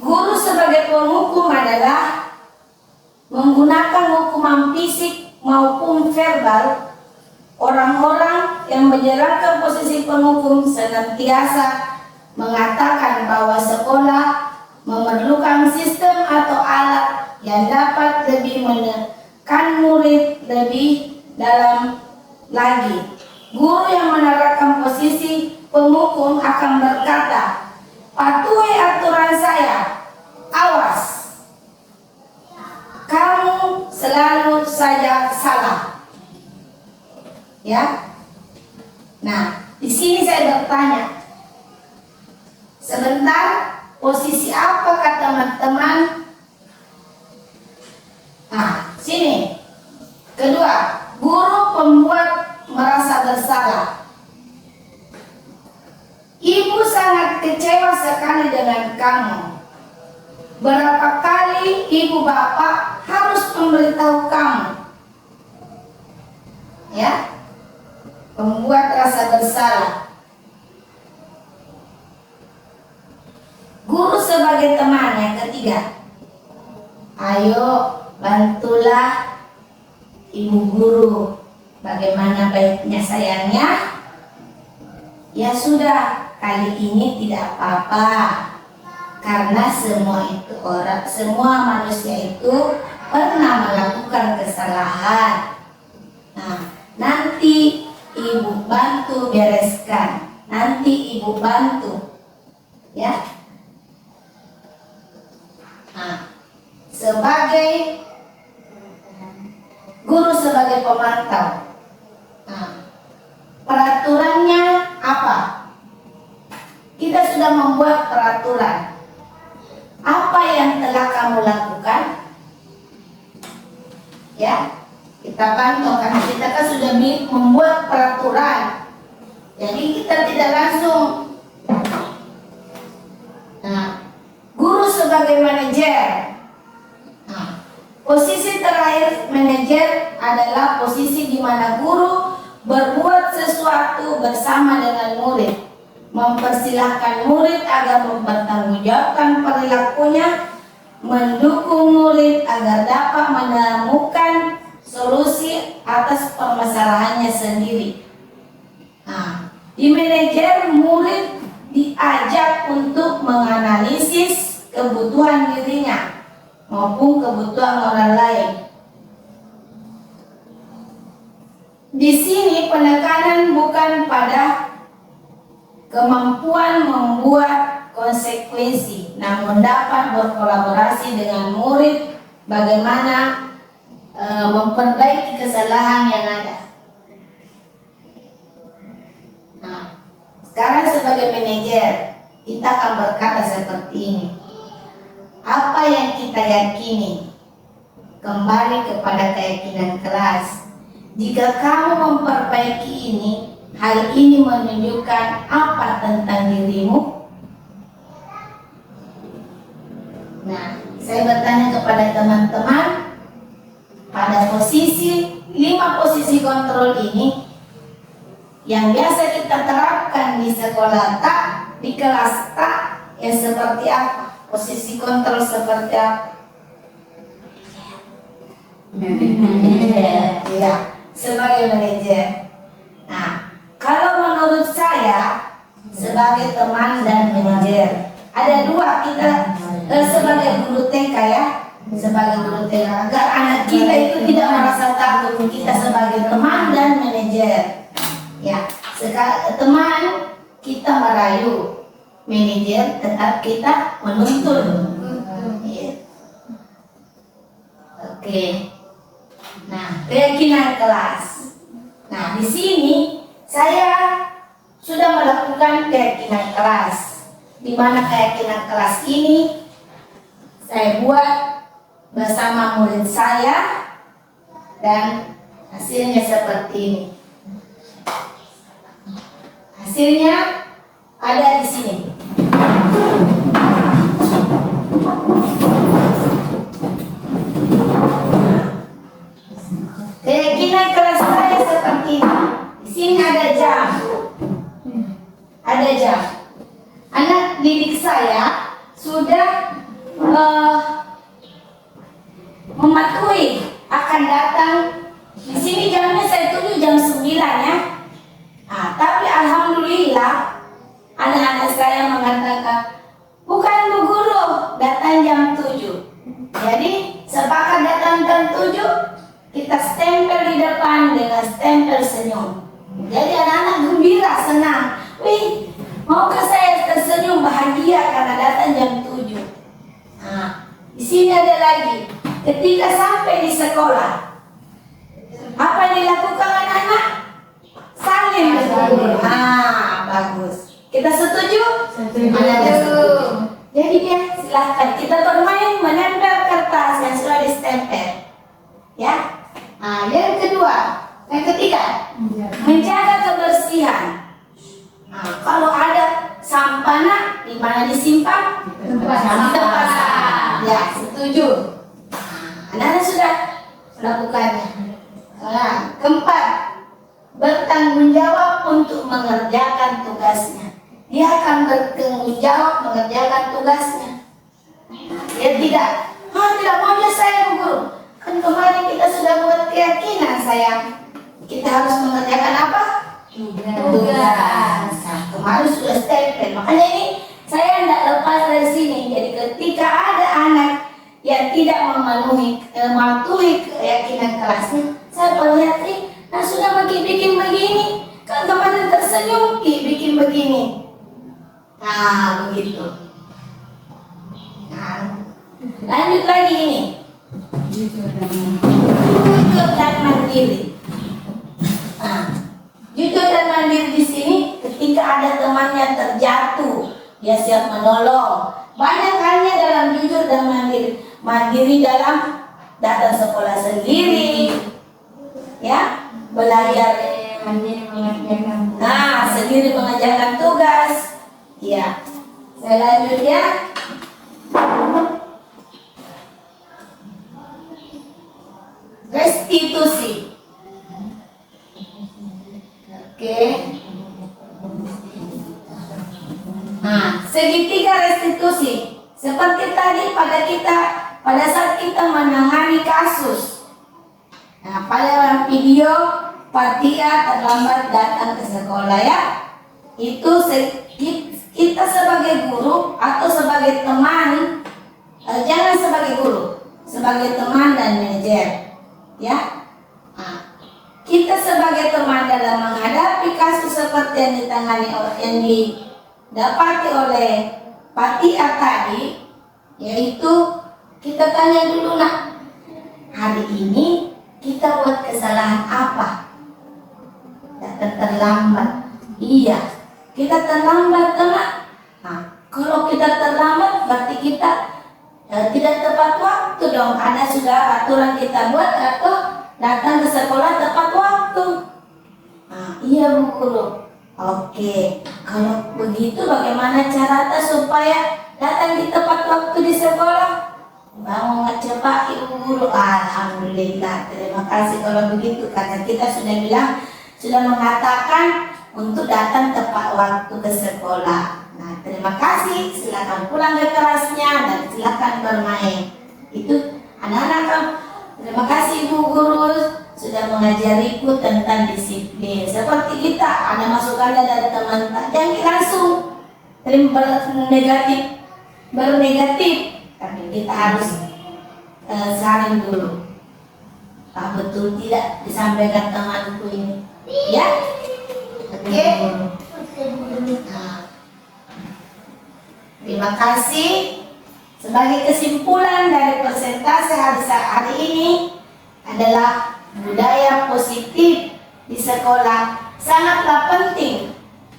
Guru sebagai sebagai penghukum adalah menggunakan hukuman fisik maupun verbal. Orang-orang yang menjalankan posisi penghukum senantiasa mengatakan bahwa sekolah memerlukan sistem atau alat yang dapat lebih menekan murid lebih dalam lagi. Guru yang menerapkan posisi penghukum akan berkata, "Patuhi aturan saya, awas, kamu selalu saja salah." Ya. Nah, di sini saya bertanya, sebentar, posisi apakah teman-teman? Nah, sini. Kedua, guru pembuat merasa bersalah. Ibu sangat kecewa sekali dengan kamu. Berapa kali ibu bapak harus memberitahu kamu? Ya, membuat rasa bersalah. Guru sebagai teman yang ketiga, ayo bantulah ibu guru. Bagaimana baiknya sayangnya? Ya sudah, kali ini tidak apa-apa, karena semua manusia itu pernah melakukan kesalahan. Nah, nanti ibu bantu bereskan, nanti ibu bantu, ya. Nah, sebagai guru sebagai pemantau, peraturannya apa? Kita sudah membuat peraturan. Apa yang telah kamu lakukan? Ya, kita pantau karena kita kan sudah membuat peraturan. Jadi kita tidak langsung. Nah, guru sebagai manajer. Nah, posisi terakhir manajer adalah posisi di mana guru berbuat sesuatu bersama dengan murid, mempersilahkan murid agar mempertanggungjawabkan perilakunya, mendukung murid agar dapat menemukan solusi atas permasalahannya sendiri. Nah, di manajer, murid diajak untuk menganalisis kebutuhan dirinya maupun kebutuhan orang lain. Di sini penekanan bukan pada kemampuan membuat konsekuensi, namun dapat berkolaborasi dengan murid bagaimana memperbaiki kesalahan yang ada. Nah, sekarang sebagai manajer, kita akan berkata seperti ini. Apa yang kita yakini, kembali kepada keyakinan kelas. Jika kamu memperbaiki ini, hal ini menunjukkan apa tentang dirimu? Nah, saya bertanya kepada teman-teman, pada posisi 5 posisi kontrol ini yang biasa kita terapkan di sekolah tak, di kelas tak, yang seperti apa? Posisi kontrol seperti apa? Ya, sebagai manajer. Nah, kalau menurut saya sebagai teman dan manajer, ada dua kita sebagai guru TK ya, sebagai guru TK agar anak kita itu tidak merasa takut. Kita sebagai teman dan manajer, ya, teman kita merayu, manajer tetap kita menuntun. Ya. Oke. Nah, keyakinan kelas. Nah, di sini saya sudah melakukan keyakinan kelas, di mana keyakinan kelas ini saya buat bersama murid saya dan hasilnya seperti ini. Hasilnya ada di sini. Keyakinan kelas saya seperti ini. Di sini ada jam. Ada jam. Anak didik saya sudah eh, mematuhi akan datang. Di sini jamnya saya tuju jam 9 ya. Nah, tapi alhamdulillah anak-anak saya mengatakan, bukan Bu Guru, datang jam 7. Jadi sepakat datang jam 7, kita stempel di depan dengan stempel senyum. Jadi anak-anak gembira, senang. Wih, maukah saya tersenyum bahagia karena datang jam 7. Nah, di sini ada lagi. Ketika sampai di sekolah, apa yang dilakukan anak-anak? Salim betul. Ah, bagus. Kita setuju? Setuju. Jadi ya, silahkan kita bermain menempel kertas yang sudah distempel. Ya. Nah, yang ketiga, menjaga kebersihan. Nah, kalau ada sampah nak, di mana disimpan? Di tempat sampah. Ya, setuju. Anak-anak sudah melakukannya. Nah, keempat, bertanggung jawab untuk mengerjakan tugasnya. Dia akan bertanggung jawab mengerjakan tugasnya. Dia tidak maunya saya Bu Guru. Kan kemarin kita sudah buat keyakinan sayang. Kita harus mengerjakan apa? Tugas. Nah, kemarin sudah stempel. Makanya ini saya tidak lepas dari sini. Jadi ketika ada anak yang tidak mematuhi keyakinan kelasnya, saya perhatikan, nah sudah bikin begini, kan kemarin tersenyum, bikin begini. Nah, begitu. Nah, lanjut lagi ini. Jujur dan mandiri. Nah, jujur dan mandiri di sini ketika ada temannya terjatuh, dia siap menolong. Banyak halnya dalam jujur dan mandiri. Mandiri dalam datang sekolah sendiri, ya, belajar. Nah, sendiri mengerjakan tugas. Ya, saya lanjut ya. Restitusi. Oke. Nah, segitiga restitusi. Seperti tadi pada saat kita menangani kasus. Nah, pada video Fatia terlambat datang ke sekolah ya. Itu kita sebagai guru atau sebagai teman, jangan sebagai guru, sebagai teman dan manajer, ya. Nah, kita sebagai teman dalam menghadapi kasus seperti yang didapati oleh Fatia tadi, yaitu kita tanya dulu nak, hari ini kita buat kesalahan apa? Datang terlambat. Iya, kita terlambat nak. Nah, kalau kita terlambat berarti kita tidak tepat waktu dong. Ada sudah aturan kita buat atau datang ke sekolah tepat waktu. Nah, iya Bu Guru. Oke, kalau begitu bagaimana caranya supaya datang di tepat waktu di sekolah? Mau ngecepak Ibu Guru? Alhamdulillah, terima kasih kalau begitu, karena kita sudah mengatakan untuk datang tepat waktu ke sekolah. Nah, terima kasih, silakan pulang ke kelasnya dan silakan bermain. Itu anak-anak, terima kasih Ibu Guru sudah mengajariku tentang disiplin. Seperti kita ada masukan dari teman-teman, jangan langsung bernegatif, tapi kita harus saring dulu. Betul tidak disampaikan temanku ini, ya? Oke. Nah, terima kasih. Sebagai kesimpulan dari presentasi hari ini adalah budaya positif di sekolah sangatlah penting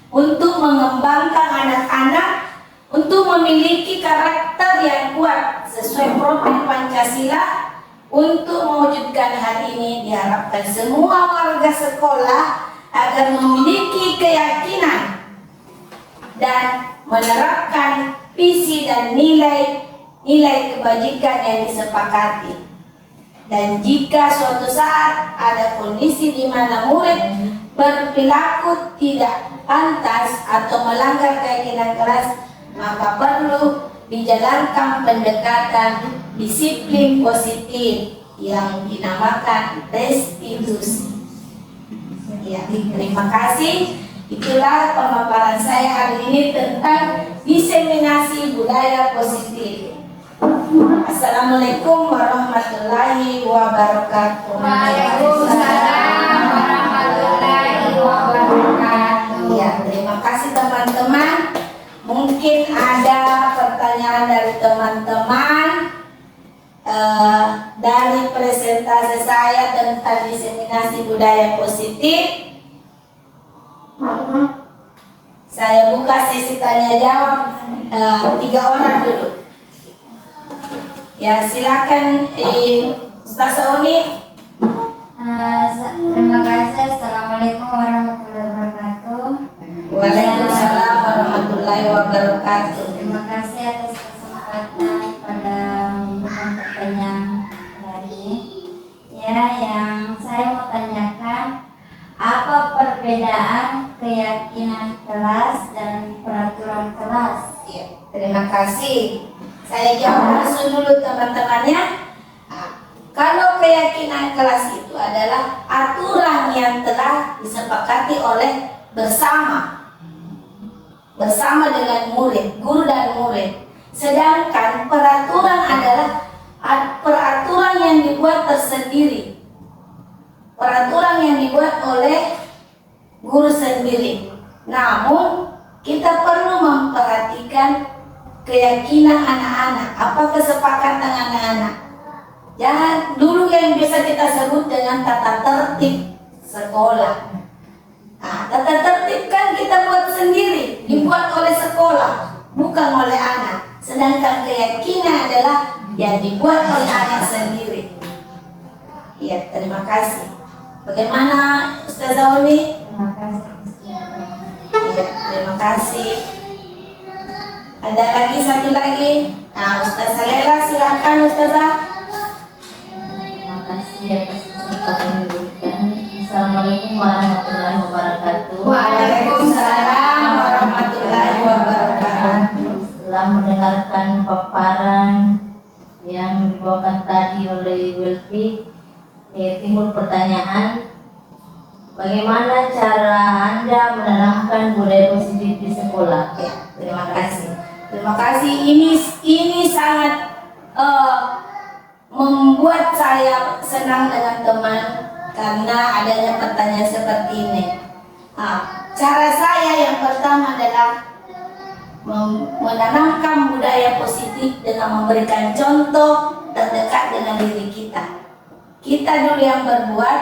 untuk mengembangkan anak-anak untuk memiliki karakter yang kuat sesuai profil Pancasila. Untuk mewujudkan hal ini diharapkan semua warga sekolah agar memiliki keyakinan dan menerapkan visi dan nilai kebajikan yang disepakati. Dan jika suatu saat ada kondisi di mana murid berperilaku tidak pantas atau melanggar keyakinan kelas, maka perlu dijalankan pendekatan disiplin positif yang dinamakan restitusi. Ya, terima kasih. Itulah pemaparan saya hari ini tentang diseminasi budaya positif. Assalamualaikum warahmatullahi wabarakatuh. Waalaikumsalam warahmatullahi wabarakatuh. Ya, terima kasih teman-teman. Mungkin ada pertanyaan dari teman-teman dari presentasi saya tentang diseminasi budaya positif. Saya buka sesi tanya jawab 3 orang dulu. Ya, silakan Ustaz Uni. Terima kasih. Assalamualaikum warahmatullahi wabarakatuh. Waalaikumsalam warahmatullahi wabarakatuh. Terima kasih atas kesempatan pada membuka pertanyaan hari ini. Ya, yang saya mau tanyakan, apa perbedaan keyakinan kelas dan peraturan kelas? Ya, terima kasih. Saya jawab langsung dulu teman-temannya. Kalau keyakinan kelas itu adalah aturan yang telah disepakati oleh bersama dengan murid, guru dan murid. Sedangkan peraturan adalah peraturan yang dibuat tersendiri, peraturan yang dibuat oleh guru sendiri. Namun kita perlu memperhatikan keyakinan anak-anak, apa kesepakatan anak-anak. Jangan dulu yang bisa kita sebut dengan tata tertib sekolah. Nah, tata tertib kan kita buat sendiri, dibuat oleh sekolah, bukan oleh anak. Sedangkan keyakinan adalah yang dibuat oleh anak sendiri. Ya, terima kasih. Bagaimana Ustazah Uni? Terima kasih. Ya, terima kasih. Ada lagi satu lagi. Nah, Ustazah Lela, silakan Ustazah. Terima kasih atas kesempatan yang diberikan. Assalamualaikum warahmatullahi wabarakatuh. Waalaikumsalam warahmatullahi wabarakatuh. Setelah mendengarkan paparan yang dibawakan tadi oleh Wilfi, timbul pertanyaan, bagaimana cara Anda menanamkan budaya positif di sekolah? Ya, terima kasih. Terima kasih. Ini sangat membuat saya senang dengan teman karena adanya pertanyaan seperti ini. Cara saya yang pertama adalah menanamkan budaya positif dengan memberikan contoh terdekat dengan diri kita. Kita dulu yang berbuat,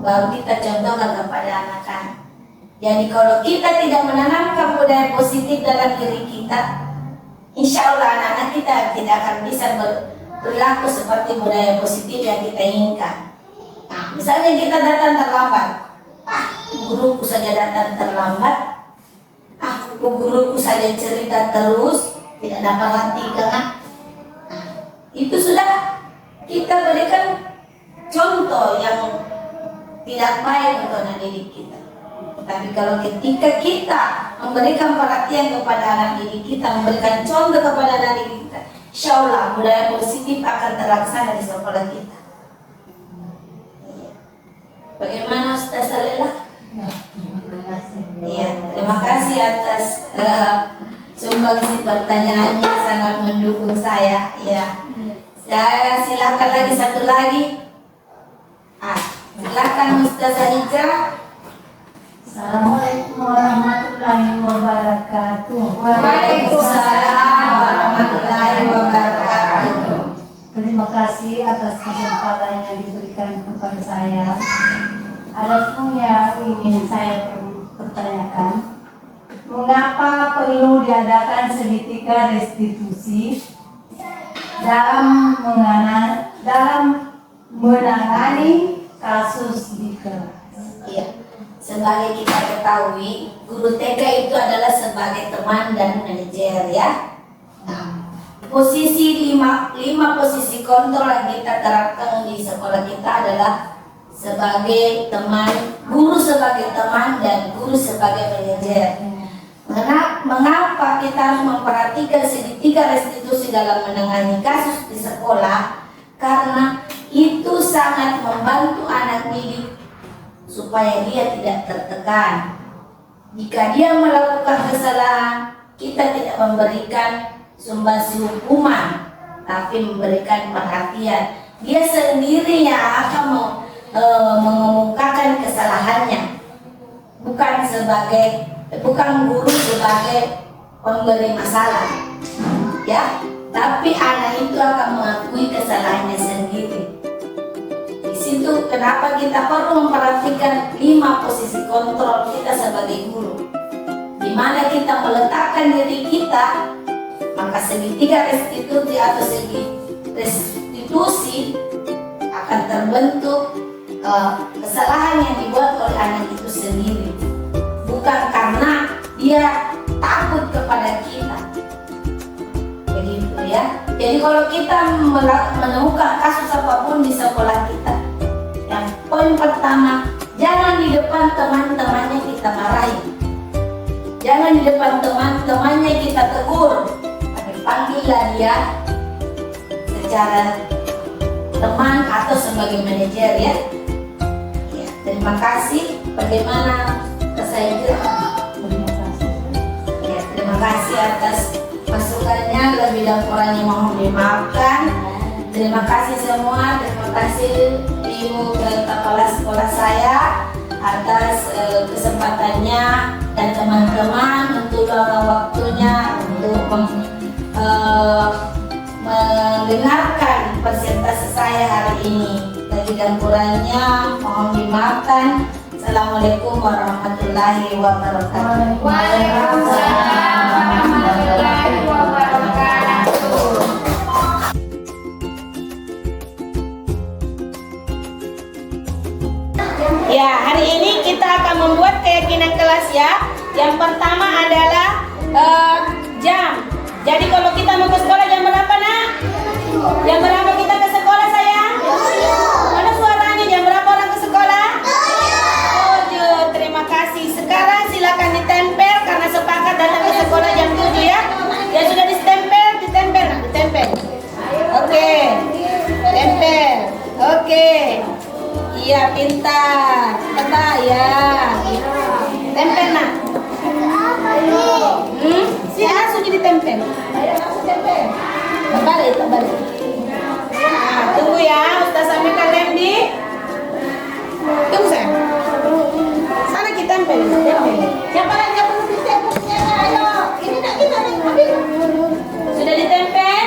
baru kita contohkan kepada anak-anak. Jadi kalau kita tidak menanamkan budaya positif dalam diri kita, insya Allah anak-anak kita tidak akan bisa berlaku seperti budaya positif yang kita inginkan. Nah, misalnya kita datang terlambat, guruku saja datang terlambat, guruku saja cerita terus, tidak dapat perhatikan. Itu sudah kita berikan contoh yang tidak baik untuk anak didik kita. Tapi kalau ketika kita memberikan perhatian kepada anak didik kita, memberikan contoh kepada anak didik kita, insya Allah budaya positif akan terlaksana di sekolah kita. Bagaimana Ustazah Lela? Terima kasih. Iya, terima kasih atas sumbangsi pertanyaannya, sangat mendukung saya. Ya, saya silakan lagi satu lagi. Silakan Ustazah Hijrah. Assalamualaikum warahmatullahi wabarakatuh. Waalaikumsalam warahmatullahi wabarakatuh. Terima kasih atas kesempatan yang diberikan kepada saya. Ada pun yang ingin saya pertanyakan, mengapa perlu diadakan seketika restitusi dalam menangani kasus di kelas? Iya, sebagai kita ketahui, guru TK itu adalah sebagai teman dan manajer, ya. Nah, posisi lima posisi kontrol yang kita terapkan di sekolah kita adalah sebagai teman, guru sebagai teman dan guru sebagai manajer. Mengapa kita harus memperhatikan segitiga restitusi dalam menangani kasus di sekolah? Karena itu sangat membantu anak didik supaya dia tidak tertekan. Jika dia melakukan kesalahan, kita tidak memberikan sumbangsi hukuman, tapi memberikan perhatian. Dia sendiri yang akan mengemukakan kesalahannya, bukan guru sebagai pemberi masalah, ya. Tapi anak itu akan mengakui kesalahannya sendiri. Di situ kenapa kita perlu memperhatikan 5 posisi kontrol kita sebagai guru, di mana kita meletakkan diri kita, maka segitiga restitusi atau segi restitusi akan terbentuk kesalahan yang dibuat oleh anak itu sendiri, bukan karena dia takut kepada kita, begitu ya. Jadi kalau kita menemukan kasus apapun di sekolah kita, yang poin pertama, jangan di depan teman-temannya kita marahi, jangan di depan teman-temannya kita tegur, tapi panggillah dia secara teman atau sebagai manajer, ya. Terima kasih. Bagaimana saya ya, terima kasih atas masukannya. Lebih dan kurangnya mohon dimaafkan. Terima kasih semua. Terima kasih Ibu Kepala Sekolah saya atas kesempatannya dan teman-teman untuk luangkan waktunya untuk mendengarkan presentasi saya hari ini. Lebih dan kurangnya mohon dimaafkan. Assalamualaikum warahmatullahi wabarakatuh. Waalaikumsalam warahmatullahi wabarakatuh. Ya, hari ini kita akan membuat keyakinan kelas, ya. Yang pertama adalah jam. Jadi kalau kita mau ke sekolah jam berapa, Nak? Jam berapa kita ke sekolah, sayang? Mana suaranya? Jam berapa orang ke sekolah? 7. Terima kasih. Sekarang silakan ditempel karena sepakat datang ke sekolah jam 7, ya. Yang sudah ditempel, Nak, ditempel. Oke. Tempel. Oke. Iya, pintar. Tetap, ya. Tempel, Nak. Langsung jadi tempel. Langsung tempel. Terbalik. Nah, tunggu ya, Ustaz sampaikan lem di. Tunggu saya. Sana kita tempel. Siapa lagi yang perlu ditempelnya? Ayo, ini nak kita nih, ambil. Sudah ditempel?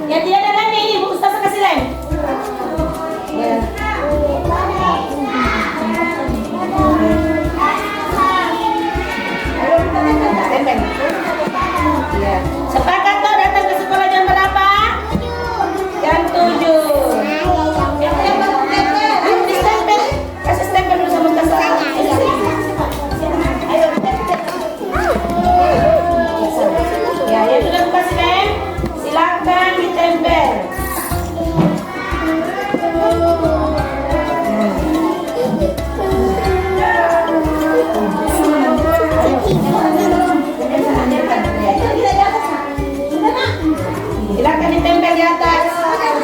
Yang tidak ada lem ini, Bu Ustaz kasih lem. Ya. Tempel. Ya. Sepakat toh datang ke sekolah jam berapa? Jam 7. Stempel. Kasih stempel dulu sama Ustaz. Ayo. Ya, yang sudah kasih lem, silakan ditempel. Silakan ditempel di atas.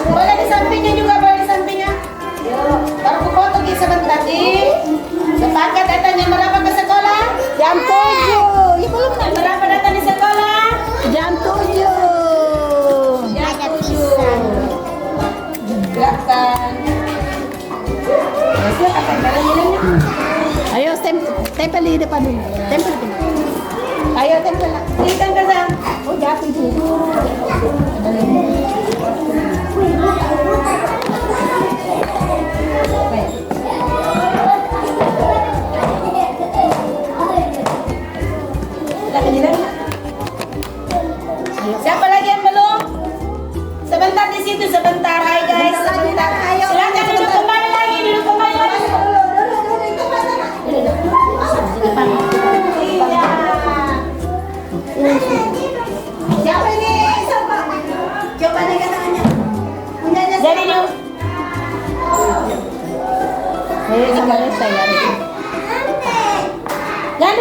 Boleh di sampingnya juga, boleh di sampingnya. Baru aku foto sebentar di. Sepakat datang jam berapa ke sekolah? Jam 7. Ya belum. Jam berapa datang di sekolah? Jam 7. Jam 7. Silakan. Silakan tempel. Ayo tempel di depan dulu. Tempel di depan. Ayo tempel. Ini tempel sang. Oh jatuh itu. Siapa lagi yang belum? Sebentar di situ, sebentar. Hai guys, sebentar. Silakan duduk kembali lagi. Iya. Siapa ini? Coba deh katanya. Jadi ini.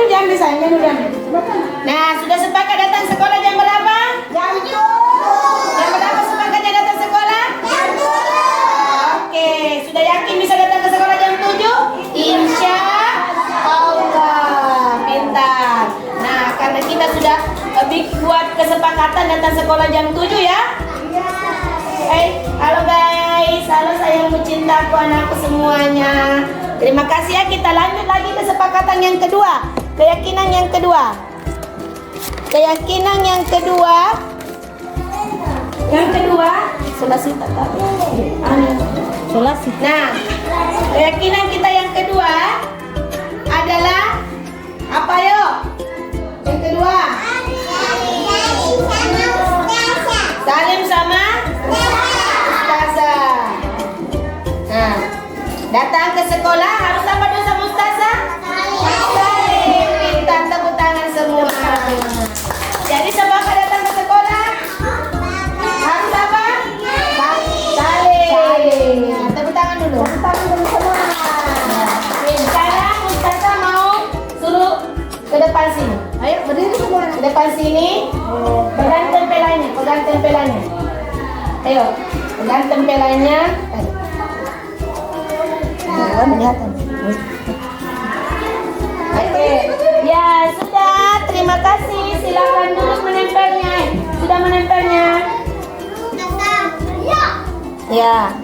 Jangan disayang, jangan. Nah, sudah sepakat datang sekolah jam berapa? Jam 7. Jam berapa sepakatnya datang sekolah? Jam 7. Oke, sudah yakin bisa datang ke sekolah jam 7? Insya Allah. Pintar. Nah, karena kita sudah buat kesepakatan datang sekolah jam 7 ya. Halo guys, halo sayangmu, cintaku, anakku semuanya. Terima kasih ya, kita lanjut lagi kesepakatan yang kedua. Keyakinan yang kedua. Keyakinan yang kedua. Yang kedua, Sulasita tadi. Nah, keyakinan kita yang kedua adalah apa yuk? Yang kedua. Salim sama Ustazah. Nah, datang ke sekolah harus apa dulu sama Ustazah? Salim. Pintar, tepuk tangan semua. Jadi sebab datang ke sekolah harus apa? Salim. Nah, tepuk tangan dulu. Tepuk tangan dulu semua. Nah, sekarang Ustazah mau suruh ke depan sini. Ayo berdiri semua. Ke depan sini. Pegang tempelannya, pegang tempelannya. Ayo, pegang tempelannya. Kelihatan. Oke. Ya, sudah. Terima kasih. Silakan duduk menempelnya. Sudah menempelnya? Ya.